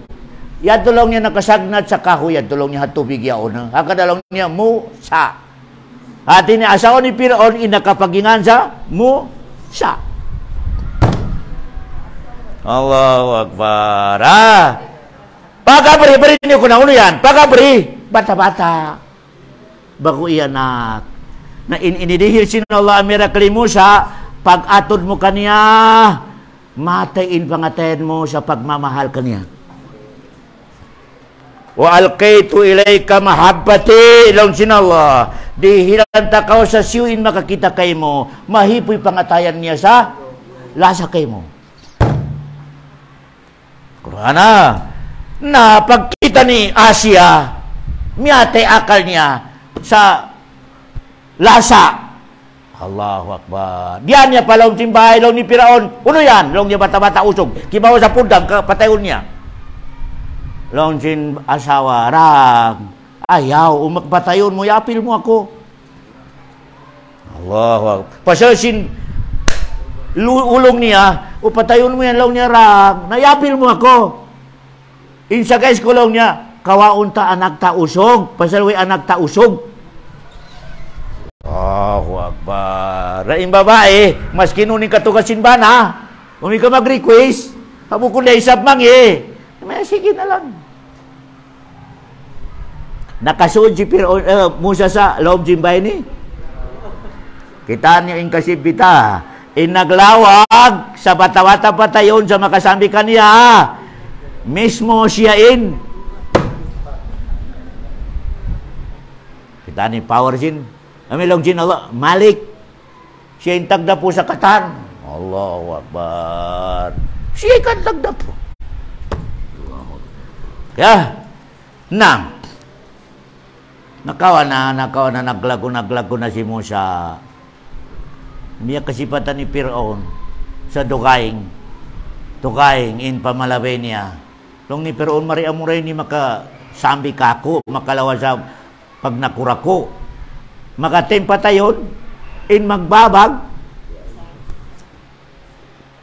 Yan tulong niya nakasagnat sa kahoy. Yan tulong niya tubig yaon. Hakadalong niya mo sa. At ini asawa ni Piraon inakapagingan sa mo sa. Allahu Akbar. Pagabri niyo ko na uno yan. Pagabri. Bata-bata. Bago iyanak. Na inidihil sin Allah amira kalimusa. Pag-atod mo kaniya. Matayin pangatayan mo sa pagmamahal kaniya. Wa alqaitu ilayka mahabbati ilong sin Allah. Dihilan takaw sa siyuin makakita kay mo. Mahipoy pangatayan niya sa lasa kay mo. Kurana. Na pagkita ni Asia, miyate akal niya sa lasa. Allahu Akbar. Diyan niya palong simbahay, long ni Piraon. Uno yan, long niya bata-bata usog. Kibawa sa pundang, patayon niya. Long sin asawa, rag. Ayaw, patayon mo, yapil mo ako. Allahu Akbar. Pasasin, ulong niya, patayon mo yan, long niya, rag. Nayapil mo ako. Insa guys kulong niya, kawaon ta anak ta usog, pasalwi anak ta usog. Allahu Akbar. Raing babae, mas kinuning katugasin ba na? Kung ka mag-request, habu ko na isap mang may sige na lang. Nakasuod si Piraon, Musa sa loob jimbay ni. Kita niya yung kasibita. Naglawag sa bata-bata patayon sa makasambi kaniya. Mismo siyain. Kita ni power sin. Amilong sin Allah. Malik. Siya yung tagda po sa katan. Allahu Akbar. Siya yung tagda po. Kaya, nakawa na, naglago na si Musa. Miya kasipatan ni Piraon sa Dugaing in pamalabay niya. Long ni Piraon mariamuray ni makasambi kako, makalawa sa pag nakurako. Makatempatayon, in magbabag.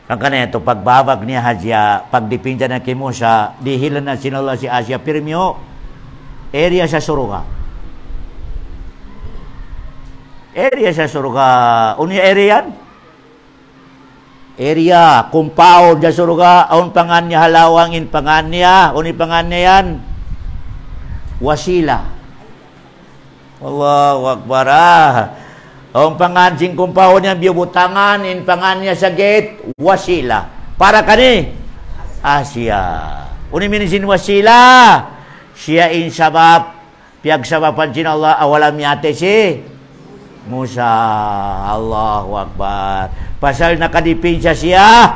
Ang kanina ito, pagbabag niya Hadya, pagdipinda na kay Musa, dihilan na sinala si Asia, pirmyo, area sa Suruga. Area sa Suruga. Unya area yan? Area, compound sa Suruga, ang pangan niya halawang in pangan niya. Uni pangan niya yan? Wasila. Allahu Akbar. Ang pangan sing compound niya, biubutangan, in pangan niya sa gate, wasila. Para kani? Asia. Uni minisin wasila. Siya in sabab, piyagsabapan sin Allah, awalam yate si Musa. Allahu Akbar. Pasal nakadipinsa siya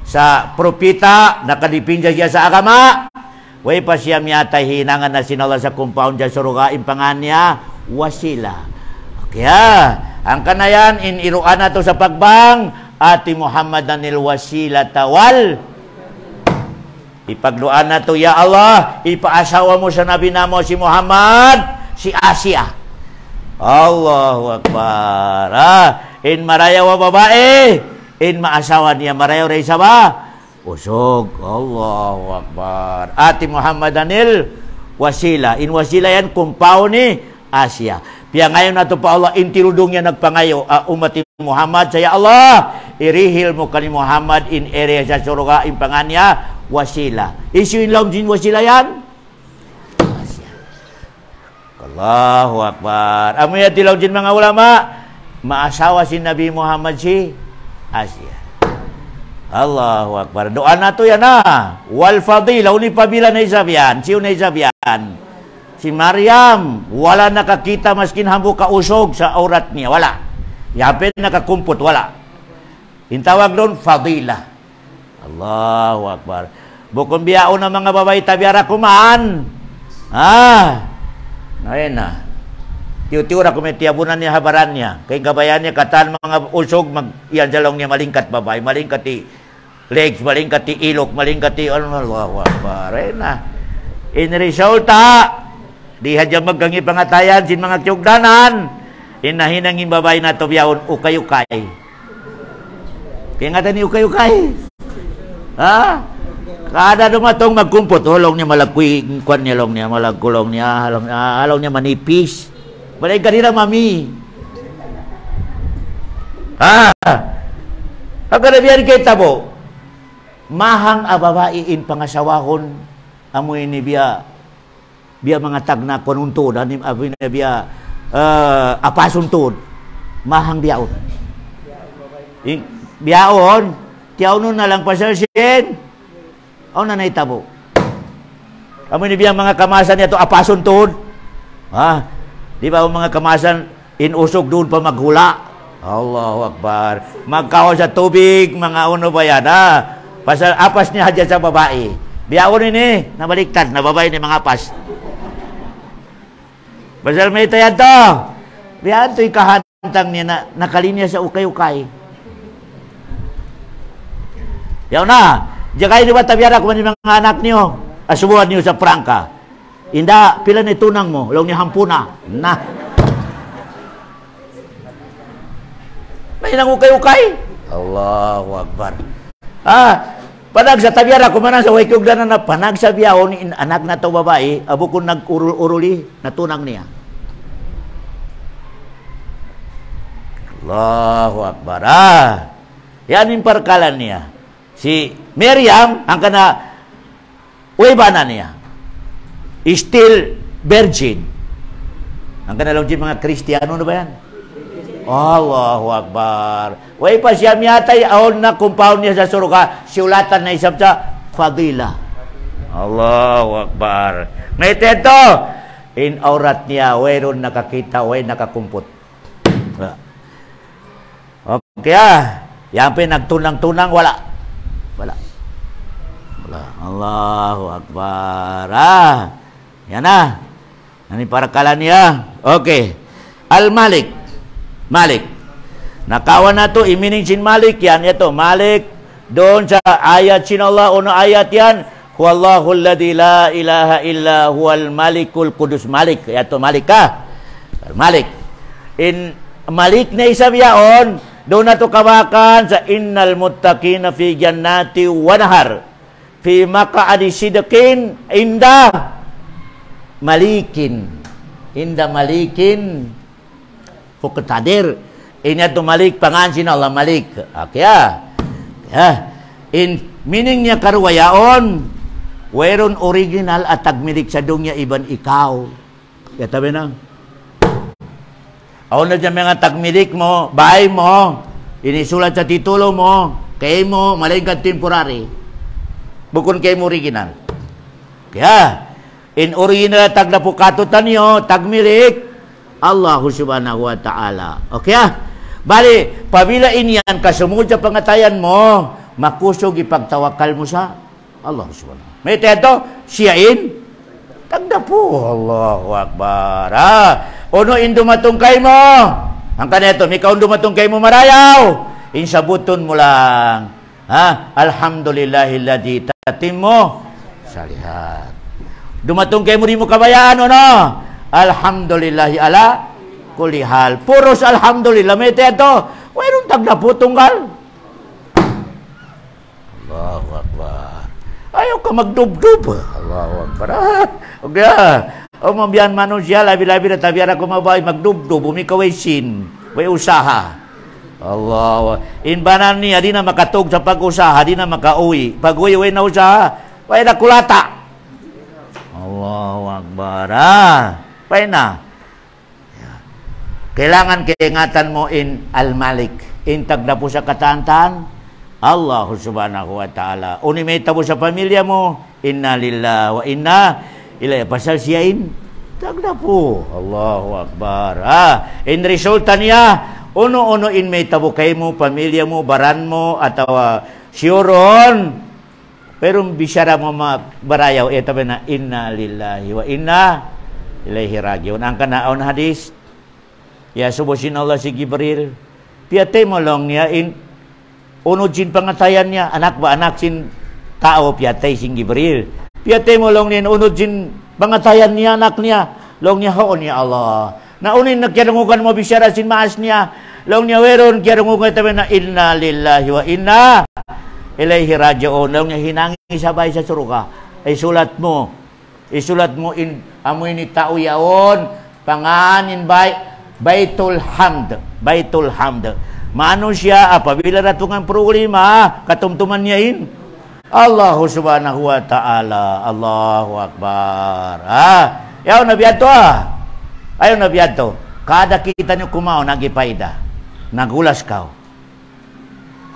sa propita, nakadipinsa siya sa agama. Way pa siya miyatay hinangan na sinala sa compound dyan suruga, impangan niya, wasila. Kaya, ang kanayan, iniruan na to sa pagbang, Ati Muhammad anil wasila tawal. Ipagluan na to, Ya Allah, ipaasawa mo sa nabi na mo si Muhammad, si Asia. Allahu Akbar. In marayaw wa babae, in maasawa niya marayaw ray sa ba? Usog. Allahu Akbar. Ati Muhammad anil wasila. In wasila yan, kumpaw ni Asia. Piya ngayon na to pa Allah, intirudong niya nagpangayo, umati Muhammad, saya Allah, irihil mo ka ni Muhammad in area sa suruga, in panganya, wasila. Isu in laum din wasila yan? Allahu Akbar. Amoy at ilaw din mga ulama, maasawa si Nabi Muhammad si Asia. Allahu Akbar. Doa na to yan Wal fadila, uni pabila na isabihan. Siyo na isabihan. Si Maryam, wala nakakita maskin hambo kausog sa aurat niya. Wala. Yapin nakakumput, wala. Intawag doon, fadila. Allahu Akbar. Bukong biyao ng mga babae, tabiara kumaan. Ngayon na. tiyo-tiyura kung may tiyabunan niya, habaran niya. Kaya kabayan niya, kataan mga usog, iyan jalong niya malingkat babay, malingkat ti legs, malingkat ti ilok, malingkat ti, Allahu Akbar. In resulta, di hadya maggangi pangatayan, sin mga tiyugdanan, inahinangin babay na to biyaon, ukay-ukay. Kaya nga tani ukay-ukay. Ha? Kada dumatong magkumpot, hulong niya malagkuy, kwan niya, long niya, malagkulong niya, halong niya manipis. Balay ka nila, mami. Ha? Ang kanabihan kay tabo, mahang ababain pangasawahon, amoy ni biya mga tagna konuntod, anim amoy ni biya apasuntod, mahang biyaon. Biyaon, tiyaon na lang pasarsin. Ano na naitabo? Amo ni biyang mga kamasan niya to apason tuod. Ha? Di ba ang mga kamasan inusog doon pa maghula? Allahu Akbar. Magkaon sa tubig, mga uno ba yan, ha? Pasal apas niya dyan sa babae. Biyawon ini, nabaliktad, na babae ni mga apas. Pasal may tayad to. Biyan to'y kahantang niya na nakalinya sa ukay-ukay. Yaw na. Diyan kayo di ba tabiara kung mga anak niyo, asubuhan niyo sa prangka. Inda, pila ni tunang mo, long ni hampuna. Na. May nangukay-ukay. Allahu Akbar. Panag sa tabiara kung manan sa waikugdanan na panag sa biyahon, anak na to babae, abo kung nag-uruli, natunang niya. Allahu Akbar. Yan yung parkalan niya. Si Miriam, ang kana uwebana niya. Still virgin. Ang kana lang mga Kristiyano na ba yan? Allahu Akbar. Way pa siya miyatay, aon na compound niya sa suruga, siulatan na isap sa fadila. Allahu Akbar. May teto, in aurat niya, wayron nakakita, way nakakumpot. Okay, yan pa nagtunang-tunang, wala. Allahu Akbar. Yan na. Yan para kala niya. Okay. Al-Malik. Malik. Nakawan na to. Imining sin Malik yan. Ito. Malik. Doon sa ayat sin Allah. Una ayat yan. Huwallahu alladhi la ilaha illa huwal malikul kudus Malik. Ito Malik ka. Malik. In Malik na isa biyaon. Doon na to kabakan sa innal muttaqina fi jannati wa nahar. Fi maq'adi sidqin inda malikin. Inda malikin fuqtadir. Inya to Malik pangansin Allah Malik. Okay in meaning niya karwayaon whereon original at tagmilik sa dunya iban ikaw. Kaya tabi na. Aon na dyan mga tagmilik mo, bahay mo, inisulat sa titulo mo, kay mo, malingkat temporary. Bukon kay mo original. Kaya, in original tagdapukatutan nyo, tagmilik, Allahu subhanahu wa ta'ala. Okay Bali, pabilain yan, kasunod sa pangatayan mo, makusog ipagtawakal mo sa Allah subhanahu. May teto, siyain, tagdapo. Allahu Akbar. Ono indumatungkay mo. Ang kaneto, mikaw dumatungkay mo marayaw. Insabuton mo lang. Alhamdulillahilladzi tatimmo salihat. Dumatungkay mo rin mo kabayaan, no? Alhamdulillahi ala kulli hal. Puros alhamdulillah. May teto, mayroon tagdapo tunggal. Allahu Akbar. Ayaw ka magdubdub. Allahu Akbar. Okay o mabiyan manusia, labi-labi na tabiara ko mabay, magdubdub, umikaway sin, may usaha. Allah. Inbanan niya, di na makatog sa pag-usaha, di na makauwi. Pag-uwi na usaha, pay na kulata. Allahu Akbar. Pay na. Kailangan kaingatan mo in Al-Malik. Intag na po sa katantan, Allah subhanahu wa ta'ala. Unimeta mo sa pamilya mo, inna lillahi wa inna ilay pasal siyain tagda po. Allahu Akbar. In resulta niya uno in may tabo kay mo, pamilya mo, baran mo atawa siyoron pero bisyara mo barayaw ito na inna lillahi wa inna ilayhi rajiun. Ang kanaon hadis Ya subusin Allah si Jibril. Piyate mo lang niya unod sin pangatayan niya. Anak ba anak sin tao piyate sin Jibril. Piyate mo lang niya unod sin pangatayan niya anak niya. Long niya hoon niya Allah. Naunin nagkiarungukan mo bisyara sin maas niya. Long niya weron kiarungukan tabi na inna lillahi wa inna ilaihi raji'un. Long niya hinangi sabay sa suruka. Ay sulat mo amoy ni tao yaon panganin Baitul Hamd. Baitul Hamd. Mano siya apabila ratungan problema katumtuman niya Allah subhanahu wa ta'ala. Allahu Akbar. Ayaw na biyato Ayaw na biyato. Kada kita niyo kumao nagipayda. Nagulas ka.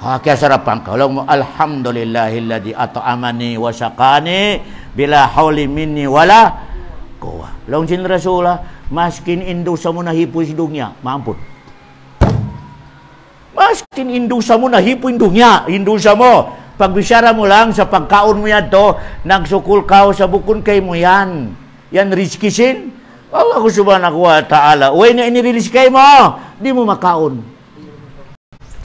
Kaya sarapan ka. Alam mo, alhamdulillahilladzi at'amani wa sakani bila hauli minni wala quwwah. Long sin Rasulah maskin indusa mo na hipoy dunya, maampun. Maskin indusa mo na hipoy dunya, indusa mo. Pagbisyara mo lang sa pagkaon mo yan to, nagsukul ka sa bukon kay mo yan. Yan rizkisin. Allah subhanahu wa ta'ala. Uy na inirilis kay mo, di mo makaon.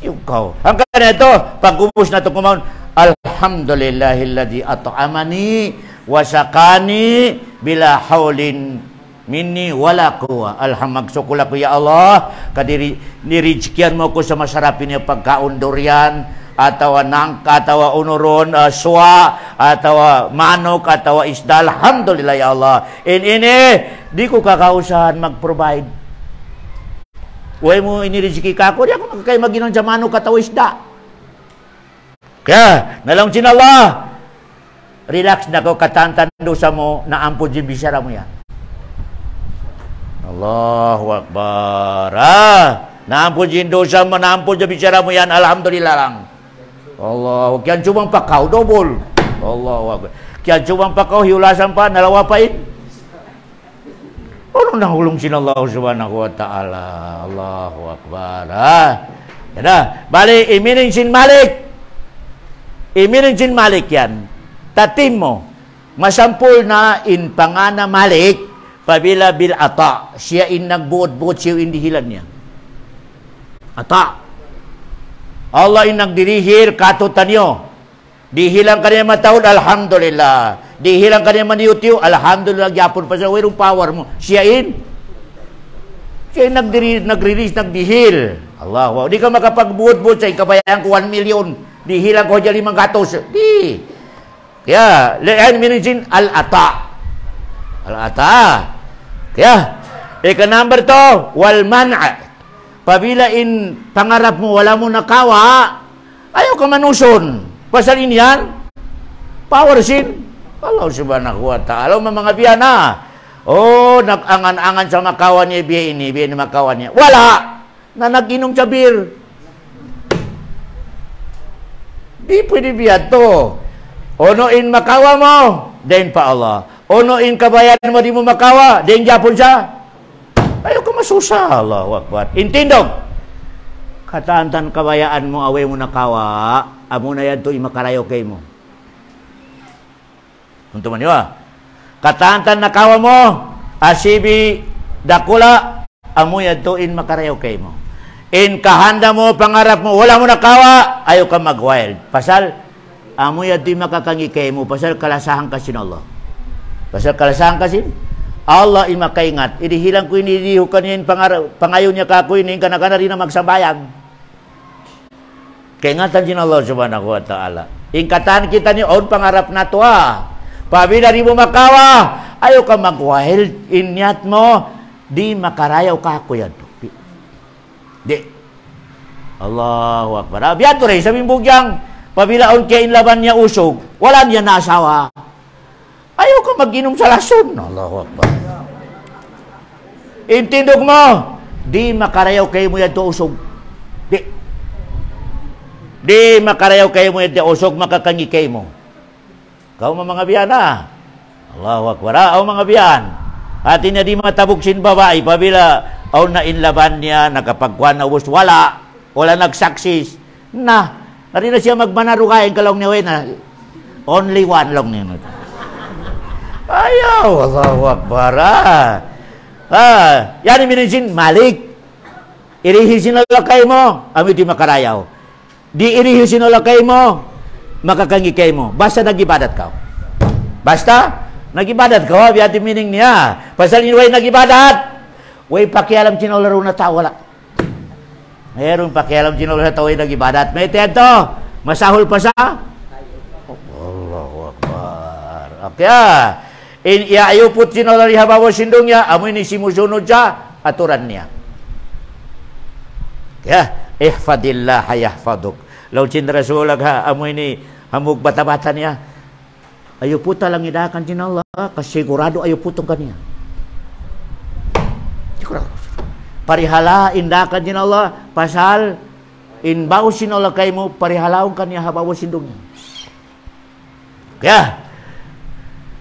Yung kao. Ang kanya ito, pag-ubos na ito kumaon, alhamdulillahilladzi at'amani wa sakani bila haulin minni wala quwwah. Alhamdulillah ko ya Allah kadiri nirizkian mo ko sa masarapin niya pagkaon durian atawa nangka atawa unuron suwa atawa manok atawa isda. Alhamdulillah ya Allah. Ini di ko kakausahan mag-provide. Uy mo inirizki ka ko di ako kay maginon sa manok atawa isda. Kaya nalang sin Allah relax na ko katantan dosa mo na ampun din bisyara mo yan. Allahu Akbar. Naampun din dosa mo, naampun din bisyara mo yan. Alhamdulillah lang. Allah. Kiyan cumang pakaw, double. Allahu Akbar. Kiyan cumang pakaw, hiulasan pa, nalawa pa Ano nahulong sin Allah subhanahu wa ta'ala. Allahu Akbar. Yan na. Bali, imining sin Malik. Imining sin Malik yan. Tatim mo, masampul na pangana Malik, pabila bil ata, siya nagbuot-buot siya dihilan niya. Ata. Allah nagdirihir katutan niyo. Dihilang kanya matawad, alhamdulillah. Dihilang kanya maniyutiw, alhamdulillah, yapon pa siya, wirong power mo. Siya nagre-release, nagdihil. Allah, wow. Di ka makapagbuot-buot sa kabayaan ko 1 million. Dihilang ko dyan 5 gatos. Di. Kaya, lian minijin al-ata. Al-ata. Kaya, number 2, wal man'a. Pabila pangarap mo, wala mo nakawa, ayaw ka manuson. Pasal yan, power sin. Allah subhanahu wa ta'ala, mga biyana. Nag-angan-angan sa makawan niya, biya ni makawan niya. Wala! Na nag-inom sa beer. Di pwede biya to. Onoin makawa mo, din pa Allah. Onoin kabayan mo, di mo makawa, din japon siya. Ayaw ka masusa. Allahu Akbar. Intindog. Kataantan kabayaan mo, away mo nakawa, amo na yan to imakarayo kay mo. Untuk maniwa. Kataantan nakawa mo, asibi dakula, amo yan to makarayo kay mo. Kahanda mo, pangarap mo, wala mo nakawa, ayaw ka mag-wild. Pasal, amo yan di makakangi kay mo. Pasal kalasahan kasin Allah. Pasal kalasahan kasin Allah imakaingat. Idihilang ko inidiho kanin pangayon niya kako ini kana-kana rin na magsambayan. Kaingatan sin Allah subhanahu wa ta'ala. Ingkatan kita ni on pangarap na to Pabila di mo makawa, ayaw ka mag-wild. Inyat mo, di makarayaw kako yan. Di. Allahu Akbar. Biyan to rin, sabing bugyang, pabila on kain laban niya usog, wala niya nasawa. Ayaw ka mag-inom sa lason. Allahu Akbar. Intindog mo, di makarayaw kayo mo yan to usog. Di makarayaw kayo mo yan to usog, makakangi kayo mo. Kau mga biyan Allahu Akbar. Mga biyan. Atin na di matabog sin babae, pabila aw na inlaban niya, nakapagkuhan na ubos, wala nagsaksis. Nari na siya magmanarukain kalong niya, na only one lang niya. Ayaw, Allahu Akbar. Yan yung minunsin, Malik. Irihil sinalakay mo, amoy di makarayaw. Di irihil sinalakay mo, makakangikay mo. Basta nagibadat ka. Basta nagibadat ka, biyati meaning niya. Pasal yun, way nagibadat. Way pakialam sinalaro na tao, wala. Mayroong pakialam sinalaro na tao, way nagibadat. May tento, masahol pa sa? Allahu Akbar. Okay, iaayupot sinalaro habawa sindong niya, amoy ni simusunod siya, aturan niya. Kaya, ihfadillah yahfaduk. Law cindra sulag amoy ni hamog bata-bata niya. Ayuputa lang idakan din Allah, kasigurado ayuputong kaniya. Sigurado. Parihala indakan din Allah, pasal inbaw sinala kay mo, parihalaon kaniya habawa sindong niya. Kaya,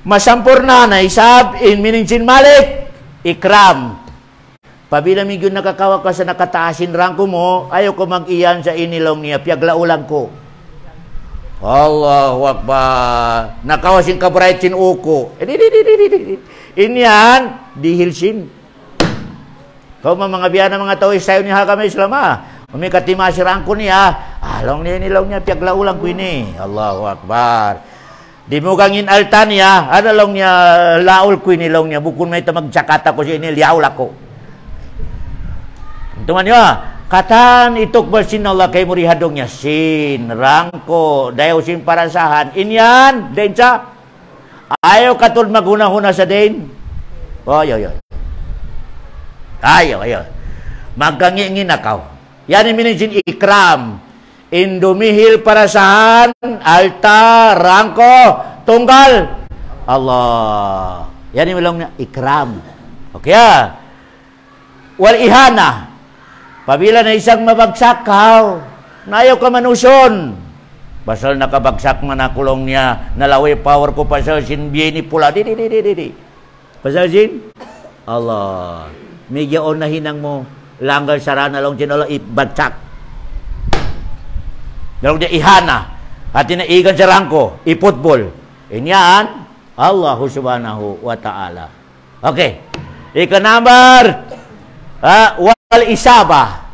masampurna na isab in mining malik ikram. Pabila migyon nakakawa ka sa nakataasin rangko mo, ayaw ko mag-iyan sa inilong niya, piaglaulang ko. Allahu Akbar. Nakawasin ka brightin uko. Inyan, dihilsin. Kau mga biyana mga tao, isayo niya kami Islama. Umikatima si rangko niya, along niya inilong niya, piaglaulang ko ini. Allahu Akbar. Di mo kangin altan niya, adalong niya, laul ko inilong niya, bukun may tamagjakata ko siya ini, liaul ako. Teman niya, katan itok bersin Allah kay murihadong niya, sin, rangko, dayaw sin parasahan, inyan, den siya, ayaw katul maguna-huna sa den. Oh, ayaw. Magkangingin akaw. Yan yung minisin ikram. Indumihil parasahan, alta, rangko, tunggal. Allah. Yan yung milang ikram. Okay, wal ihana. Pabila na isang mabagsak ka, nayaw ka manuson. Basal nakabagsak man nakulong niya, nalaway power ko pasal sin biyeni pula. Di. Pasal sin? Allah. Medyo na hinang mo, langgal sarana lang sinala ibagsak. Dalawang dia ihana. At inaigan sa rangko, iputbol. Inyan, Allah subhanahu wa ta'ala. Okay. Ika number, wal isaba.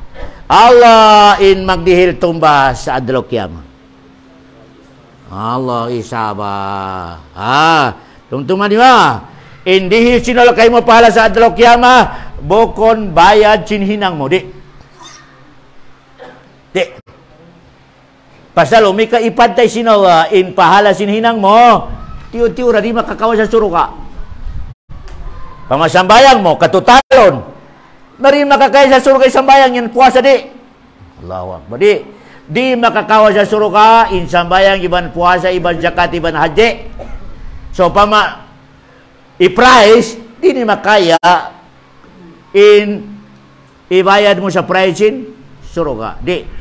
Allah in magdihil tumba sa adlaw kiyama. Allah isaba. Tungtungan di ba? Indihil sinala kayo mapahala sa adlaw kiyama, bukon bayad sinhinang mo. Di. Pasal umika ipantay sinawa in pahala sinhinang mo, tiyo-tiyo na di makakawa sa suruka. Pamasambayang mo, katutalon, na rin makakaya sa suruka isambayang yan puasa di. Allahu Akbar. Di makakawa sa suruka, in sambayang, iban puasa, iban zakat, iban haji. So, i-price, di ni makaya in ibayad mo sa price in suruka. Di.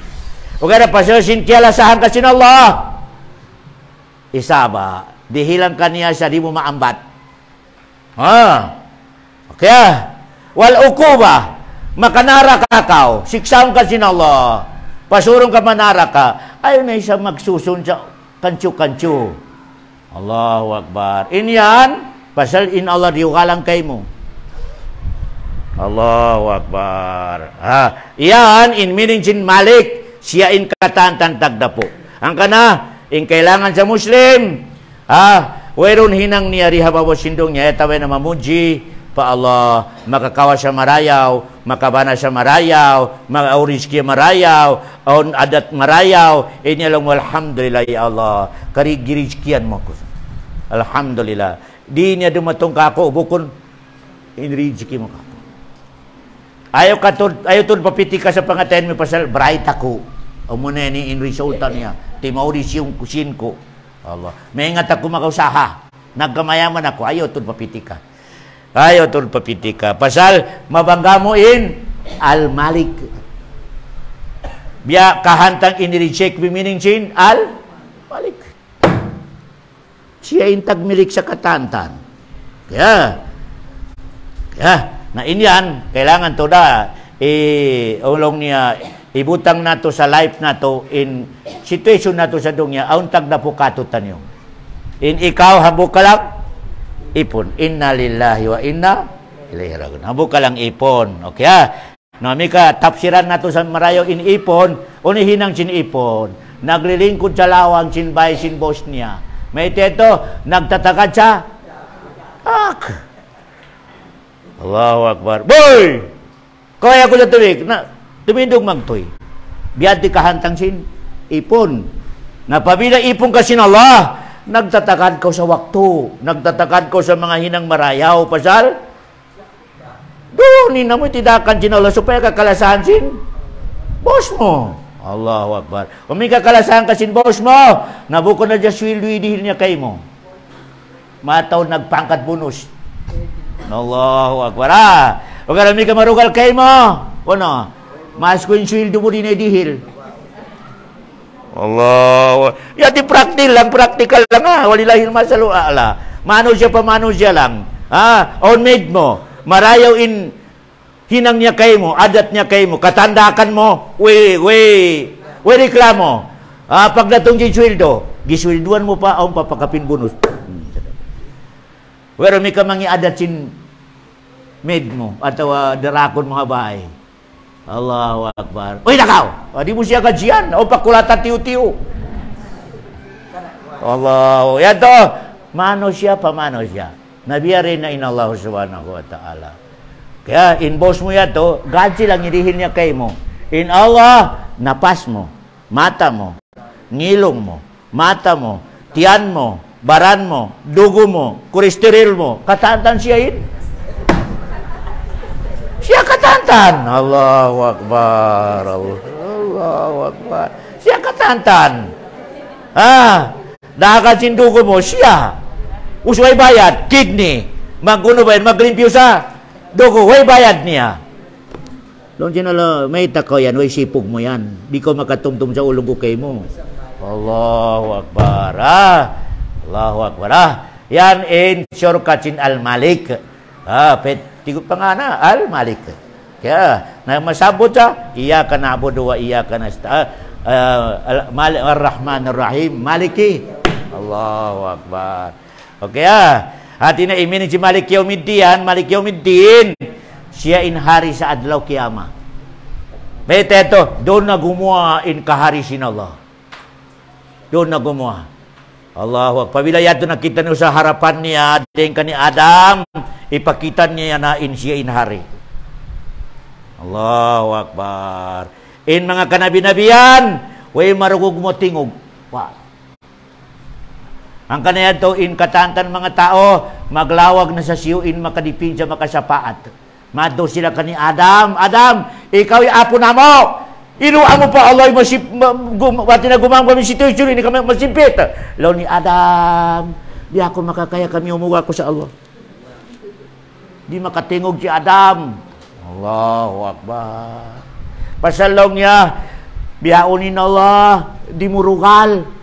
Huwag na pasasin kialasahan ka sin Allah. Isaba. Dihilang kaniya siya, di mo maambat. Okay. Wal ukuba. Makanara ka kao. Siksam ka sin Allah. Pasurong ka manara ka. Ayaw na isa magsusun sa kanchu-kanchu. Allahu Akbar. Inyan, pasal in Allah diukalang kay mo. Allahu Akbar. Iyan, in meaning sin malik. Siya in katantan tagdapo. Ang kana, in kailangan sa Muslim, wayron hinang niya rihabawa sindong niya, etaway na mamuji, pa Allah, makakawa siya marayaw, makabana siya marayaw, makauris kiya marayaw, on adat marayaw, inya lang, alhamdulillah ya Allah, karigiris kiyan mo ko. Alhamdulillah. Di niya dumatong kako, bukon, inriziki mo kako. Ayaw tun papiti ka sa pangaten mo pasal, bright ako. Umuna ni in resulta niya. Timauris yung kusin ko. Allah. May ingat ako makausaha. Nagkamayaman ako. Ayaw tun papiti ka. Pasal, mabangga mo in Al-Malik. Biya kahantang iniricheck meaning sin Al-Malik. Siya yung tagmilik sa katantan. Kaya, na inyan, kailangan to da, ulong niya, ibutang nato sa life nato, in situation nato sa dunya, aun tag na po katutan nyo. In ikaw, habok ka lang, ipon. Inna lillahi wa inna ilaihi raji'un. Habok ka lang ipon. Okay, Nami ka, tapsiran na to sa marayo in ipon, unihin ang sin ipon. Naglilingkod sa lawang sin bay sin Bosnia. May teto, nagtatakad siya. Ak! Allahu Akbar. Boy! Kaya ko na tuwik, tumindog magtoy. Biyad di kahantang sin ipon. Napabila ipon ka sin Allah, nagtatakad ko sa waktu. Nagtatakad ko sa mga hinang marayaw. Pasal? Doon, na mo tidakan sin Allah supaya kakalasahan sin boss mo. Allahu Akbar. Kung may kakalasahan ka sin boss mo, nabuko na dyan swildo idihil niya kay mo. Mataw nagpangkat bonus. Allahu Akbar. O karami ka marugal kay mo. Ano? Mas ko yung swildo mo din idihil. Allah. Yati practical lang ha. Walilahil masalo ala. Mano siya lang. Ha? On made mo. Marayaw in hinang niya kay mo, adat niya kay mo, katandakan mo, we reklamo. Pag natong gisweldo, giswelduan mo pa, ang papakapin bonus. Pero may kamangi adat sin maid mo, atau darakon mga bahay. Allahu Akbar. Uy, nakaw! Di mo siya kajian, o pakulatan tiyo-tiyo. Allahu, yan to. Mano siya, pamano siya. Nabiyarin na inallah subhanahu wa ta'ala. Kaya, in-boss mo yan to, God silang irihin niya kay mo. In Allah, napas mo, mata mo, ngilong mo, mata mo, tiyan mo, baran mo, dugo mo, kolesterol mo, katantan siya yun. Siya katantan. Allahu Akbar. Allahu Akbar. Siya katantan. Dakasin dugo mo, siya. Usway bayad, kidney. Maguno ba yun? Maglimpyo sa dugo. Way bayad niya. Doon sinala, may takaw yan. Way sipog mo yan. Di ko makatumtum sa ulong kukay mo. Allahu Akbar. Allahu Akbar. Yan in shortcut sin Al-Malik. Tigo pa nga na, Al-Malik. Kaya, na masabot siya, iya ka na abudu wa iya ka na Ar-Rahman Ar-Rahim. Maliki. Allahu Akbar. Okay hati na iminin si Malik Yawmiddin, siya inhari sa adlaw kiyama. May teto, doon na gumawa in kahari sin Allah. Doon na gumawa. Allahu Akbar. Pabila yato nakita niyo sa harapan niya, din ka ni Adam, ipakita niya na in siya inhari. Allahu Akbar. In mga kanabi-nabiyan, way marugog mo tingog. Ang kanayan to, in katantan mga tao, maglawag na sa siyo, in makadipin sa makasapaat. Mado sila ka ni Adam, Adam, ikaw yung apo na mo. Inuwa mo pa, Allah, wati na gumang kami situasyon, hindi kami masimpit. Law ni Adam, di ako makakaya kami umuwa ko sa Allah. Di makatingog si Adam. Allahu Akbar. Pasalong niya, biyaunin Allah, di murugal.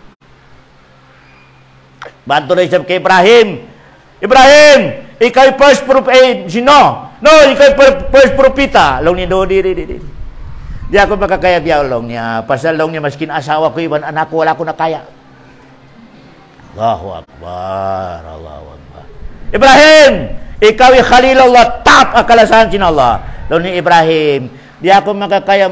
Bantu na isang kay Ibrahim. Ibrahim, ikaw yung first prophet. Sino? No, ikaw yung first propita. Long niya do, di ako makakaya biyaw long niya. Pasal long niya, maskin asawa ko, iban anak ko, wala ko na kaya. Allahu Akbar. Allahu Akbar. Ibrahim, ikaw yung Khalilullah, top akalasahan sin Allah. Long ni Ibrahim, di ako makakaya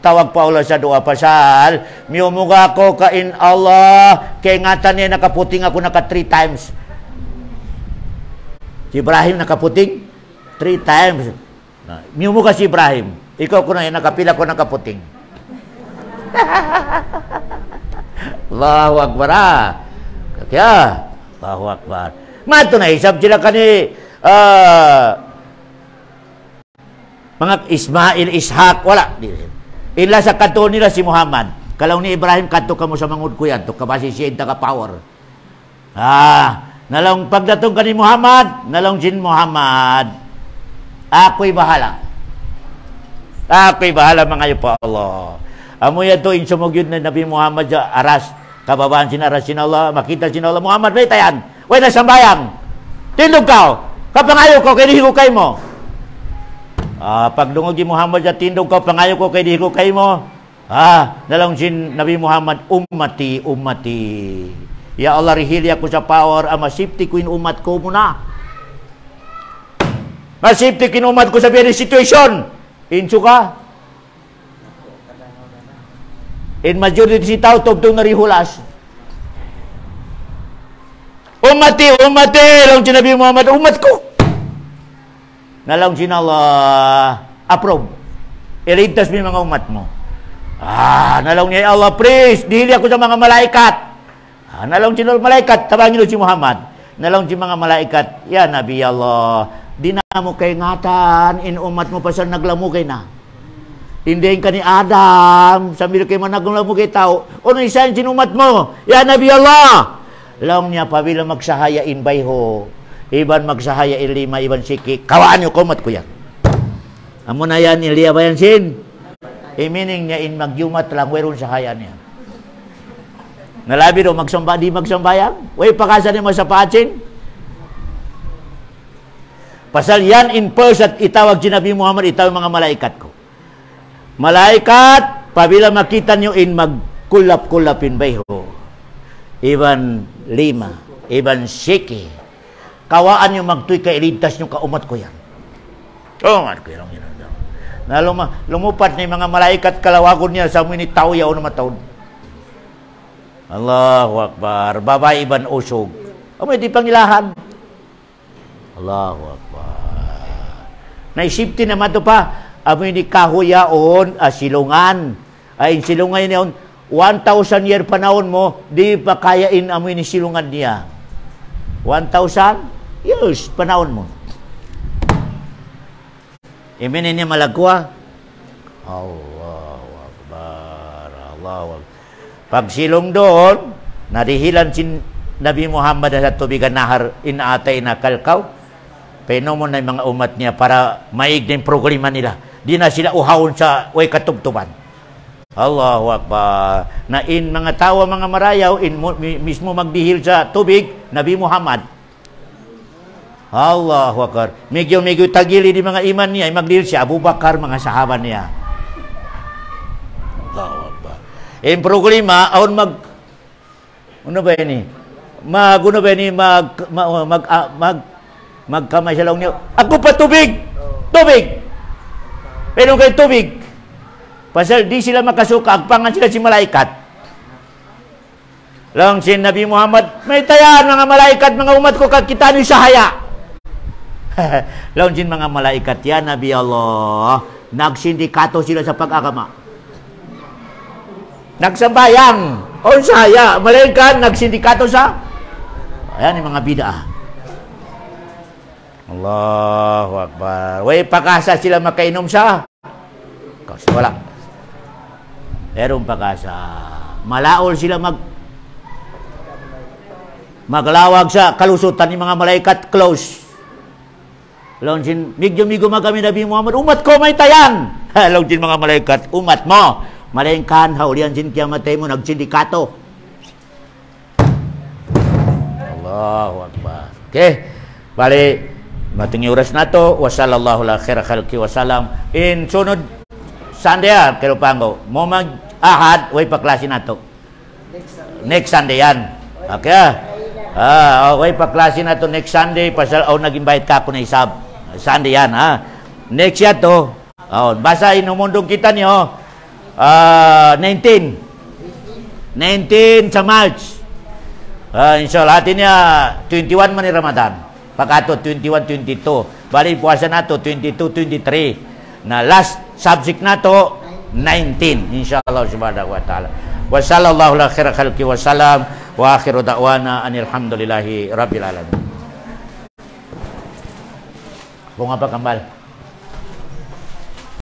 tawag pa Allah sa doa pasal miumuga ko ka in Allah kay ngatan niya nakaputing ako naka 3 times. Si Ibrahim nakaputing 3 times. Miumuga si Ibrahim. Ikaw ko na yan, nakapila ko nakaputing. Allahu Akbar. Kaya, Allahu Akbar. Mato na isab sila kani mga Ismail, Ishaq, wala. Ila sa kanto nila si Muhammad. Kalau ni Ibrahim, kanto ka mo sa mangod ko yan. To kabasi siya yung power. Nalong pagdatong ka ni Muhammad, nalong sin Muhammad, ako'y bahala. Ako'y bahala mga iyo pa Allah. Amo yan to, insumugyod na Nabi Muhammad sa aras. Kababaan sinaras sin Allah, makita sin Allah. Muhammad, may tayan. Way na sambayang. Tindog ka. Kapangayo ko, kaya dihigo kay mo. Pagdungog ni Muhammad sa tindog ka, pangayo ko kay dihigo kay mo. Nalong sin Nabi Muhammad, ummati. Ya Allah, rihili ako sa power, masipti ko yung umat ko muna. Masipti ko yung umat ko sa very situation. Inso ka. In majority si tao, tubtong narihulas. Umati, lang sinabi Muhammad, umat ko. Nalang Allah, approve. Iligtas mo yung mga umat mo. Nalang niya, Allah, praise, dihili ako sa mga malaikat. Nalang si malaikat, tabangin si Muhammad. Nalang si mga malaikat, ya Nabi Allah, di na mo kay ngatan, in umat mo pa sa naglamugay na. Hindi ka ni Adam, sambil kayo managlamugay tao, ano isa yung sinumat mo? Ya Nabi Allah! Lang niya, pabila magsahayain bayho, iban magsahayain lima, iban siki, kawaan yung kumat ko yan. Amo na yan, iliya ba yan sin? Meaning niya, in magyumat lang, weron sahayan niya. Nalabi do, di magsambayang? Way, pakasan niya sa pachin? Pasal yan, in person, itawag si Nabi Muhammad, itawag mga malaikat ko. Malaikat, pabila makita niyo in magkulap-kulapin bayho. Iban lima, iban siki. Kawaan yung magtuy kay iligtas yung kaumat ko yan. Umat ko yan. Na lumupat ni mga malaikat kalawagon niya sa mga tao yaw na mataon. Allahu Akbar. Babay iban usog. May di pangilahan. Allahu Akbar. Naisipti naman ito pa. Amoy ni kahuyaon, silungan. Ay, silungan niya 1,000 year panahon mo, di pa kayain amoy ni silungan niya. 1,000 years panahon mo. Iminin niya malagwa. Allahu Akbar. Allahu Akbar. Pag silong doon, narihilan si Nabi Muhammad sa tubigan nahar, inaatay na kalkaw. Peno mo na yung mga umat niya para maig din programa nila. Di na sila uhawon sa way katubtuban. Allahu Akbar. Na in mga tawa, mga marayaw, in mismo magdihil sa tubig, Nabi Muhammad. Allahu Akbar. Medyo tagili di mga iman niya, magdihil siya, Abu Bakar, mga sahaban niya. Allahu Akbar. In programa, aon ano ba yun magkamay siya lang niya, ako pa tubig! Tubig! Pero kayo tubig. Pasal di sila makasuka, agpangan sila si malaikat. Lang si Nabi Muhammad, may tayan mga malaikat, mga umat ko, kakita niyo sa haya. Lang si mga malaikat yan, Nabi Allah, nagsindikato sila sa pag-agama. Nagsambayang, o sa haya, malaikat, nagsindikato sa, ayan yung mga bid'ah. Allahu Akbar. Way, pakasa sila makainom sa kasi wala. Merong pakasa. Malaol sila maglawag sa kalusutan ni mga malaikat close. Launjin, migyo magami Nabi Muhammad, umat ko may tayan. Launjin mga malaikat, umat mo. Malengkan, haulian sin kiamatay mo, nagsindikato. Allahu Akbar. Okay. Bali, mating oras na to. Wasallallahu la khaira khalqi wasalam. In sunod Sunday kero pango. Mo mag-ahad, way paklase na to. Next Sunday yan. Okay. Way paklase na to next Sunday. Pasal nag-invite ka ako na isab. Sunday yan, Next yan to. Basa inumundong kita niyo. 19 sa March. Inshallah atin niya 21 man ni Ramadan. Pagkato 21, 22. Bali puasa nato 22, 23. Na last subject nato 19 insyaallah subhanahu wa taala. Wa sallallahu ala khairil khalqi wa salam wa akhiru da'wana anil hamdulillahi rabbil alamin. Bunga pa kambal.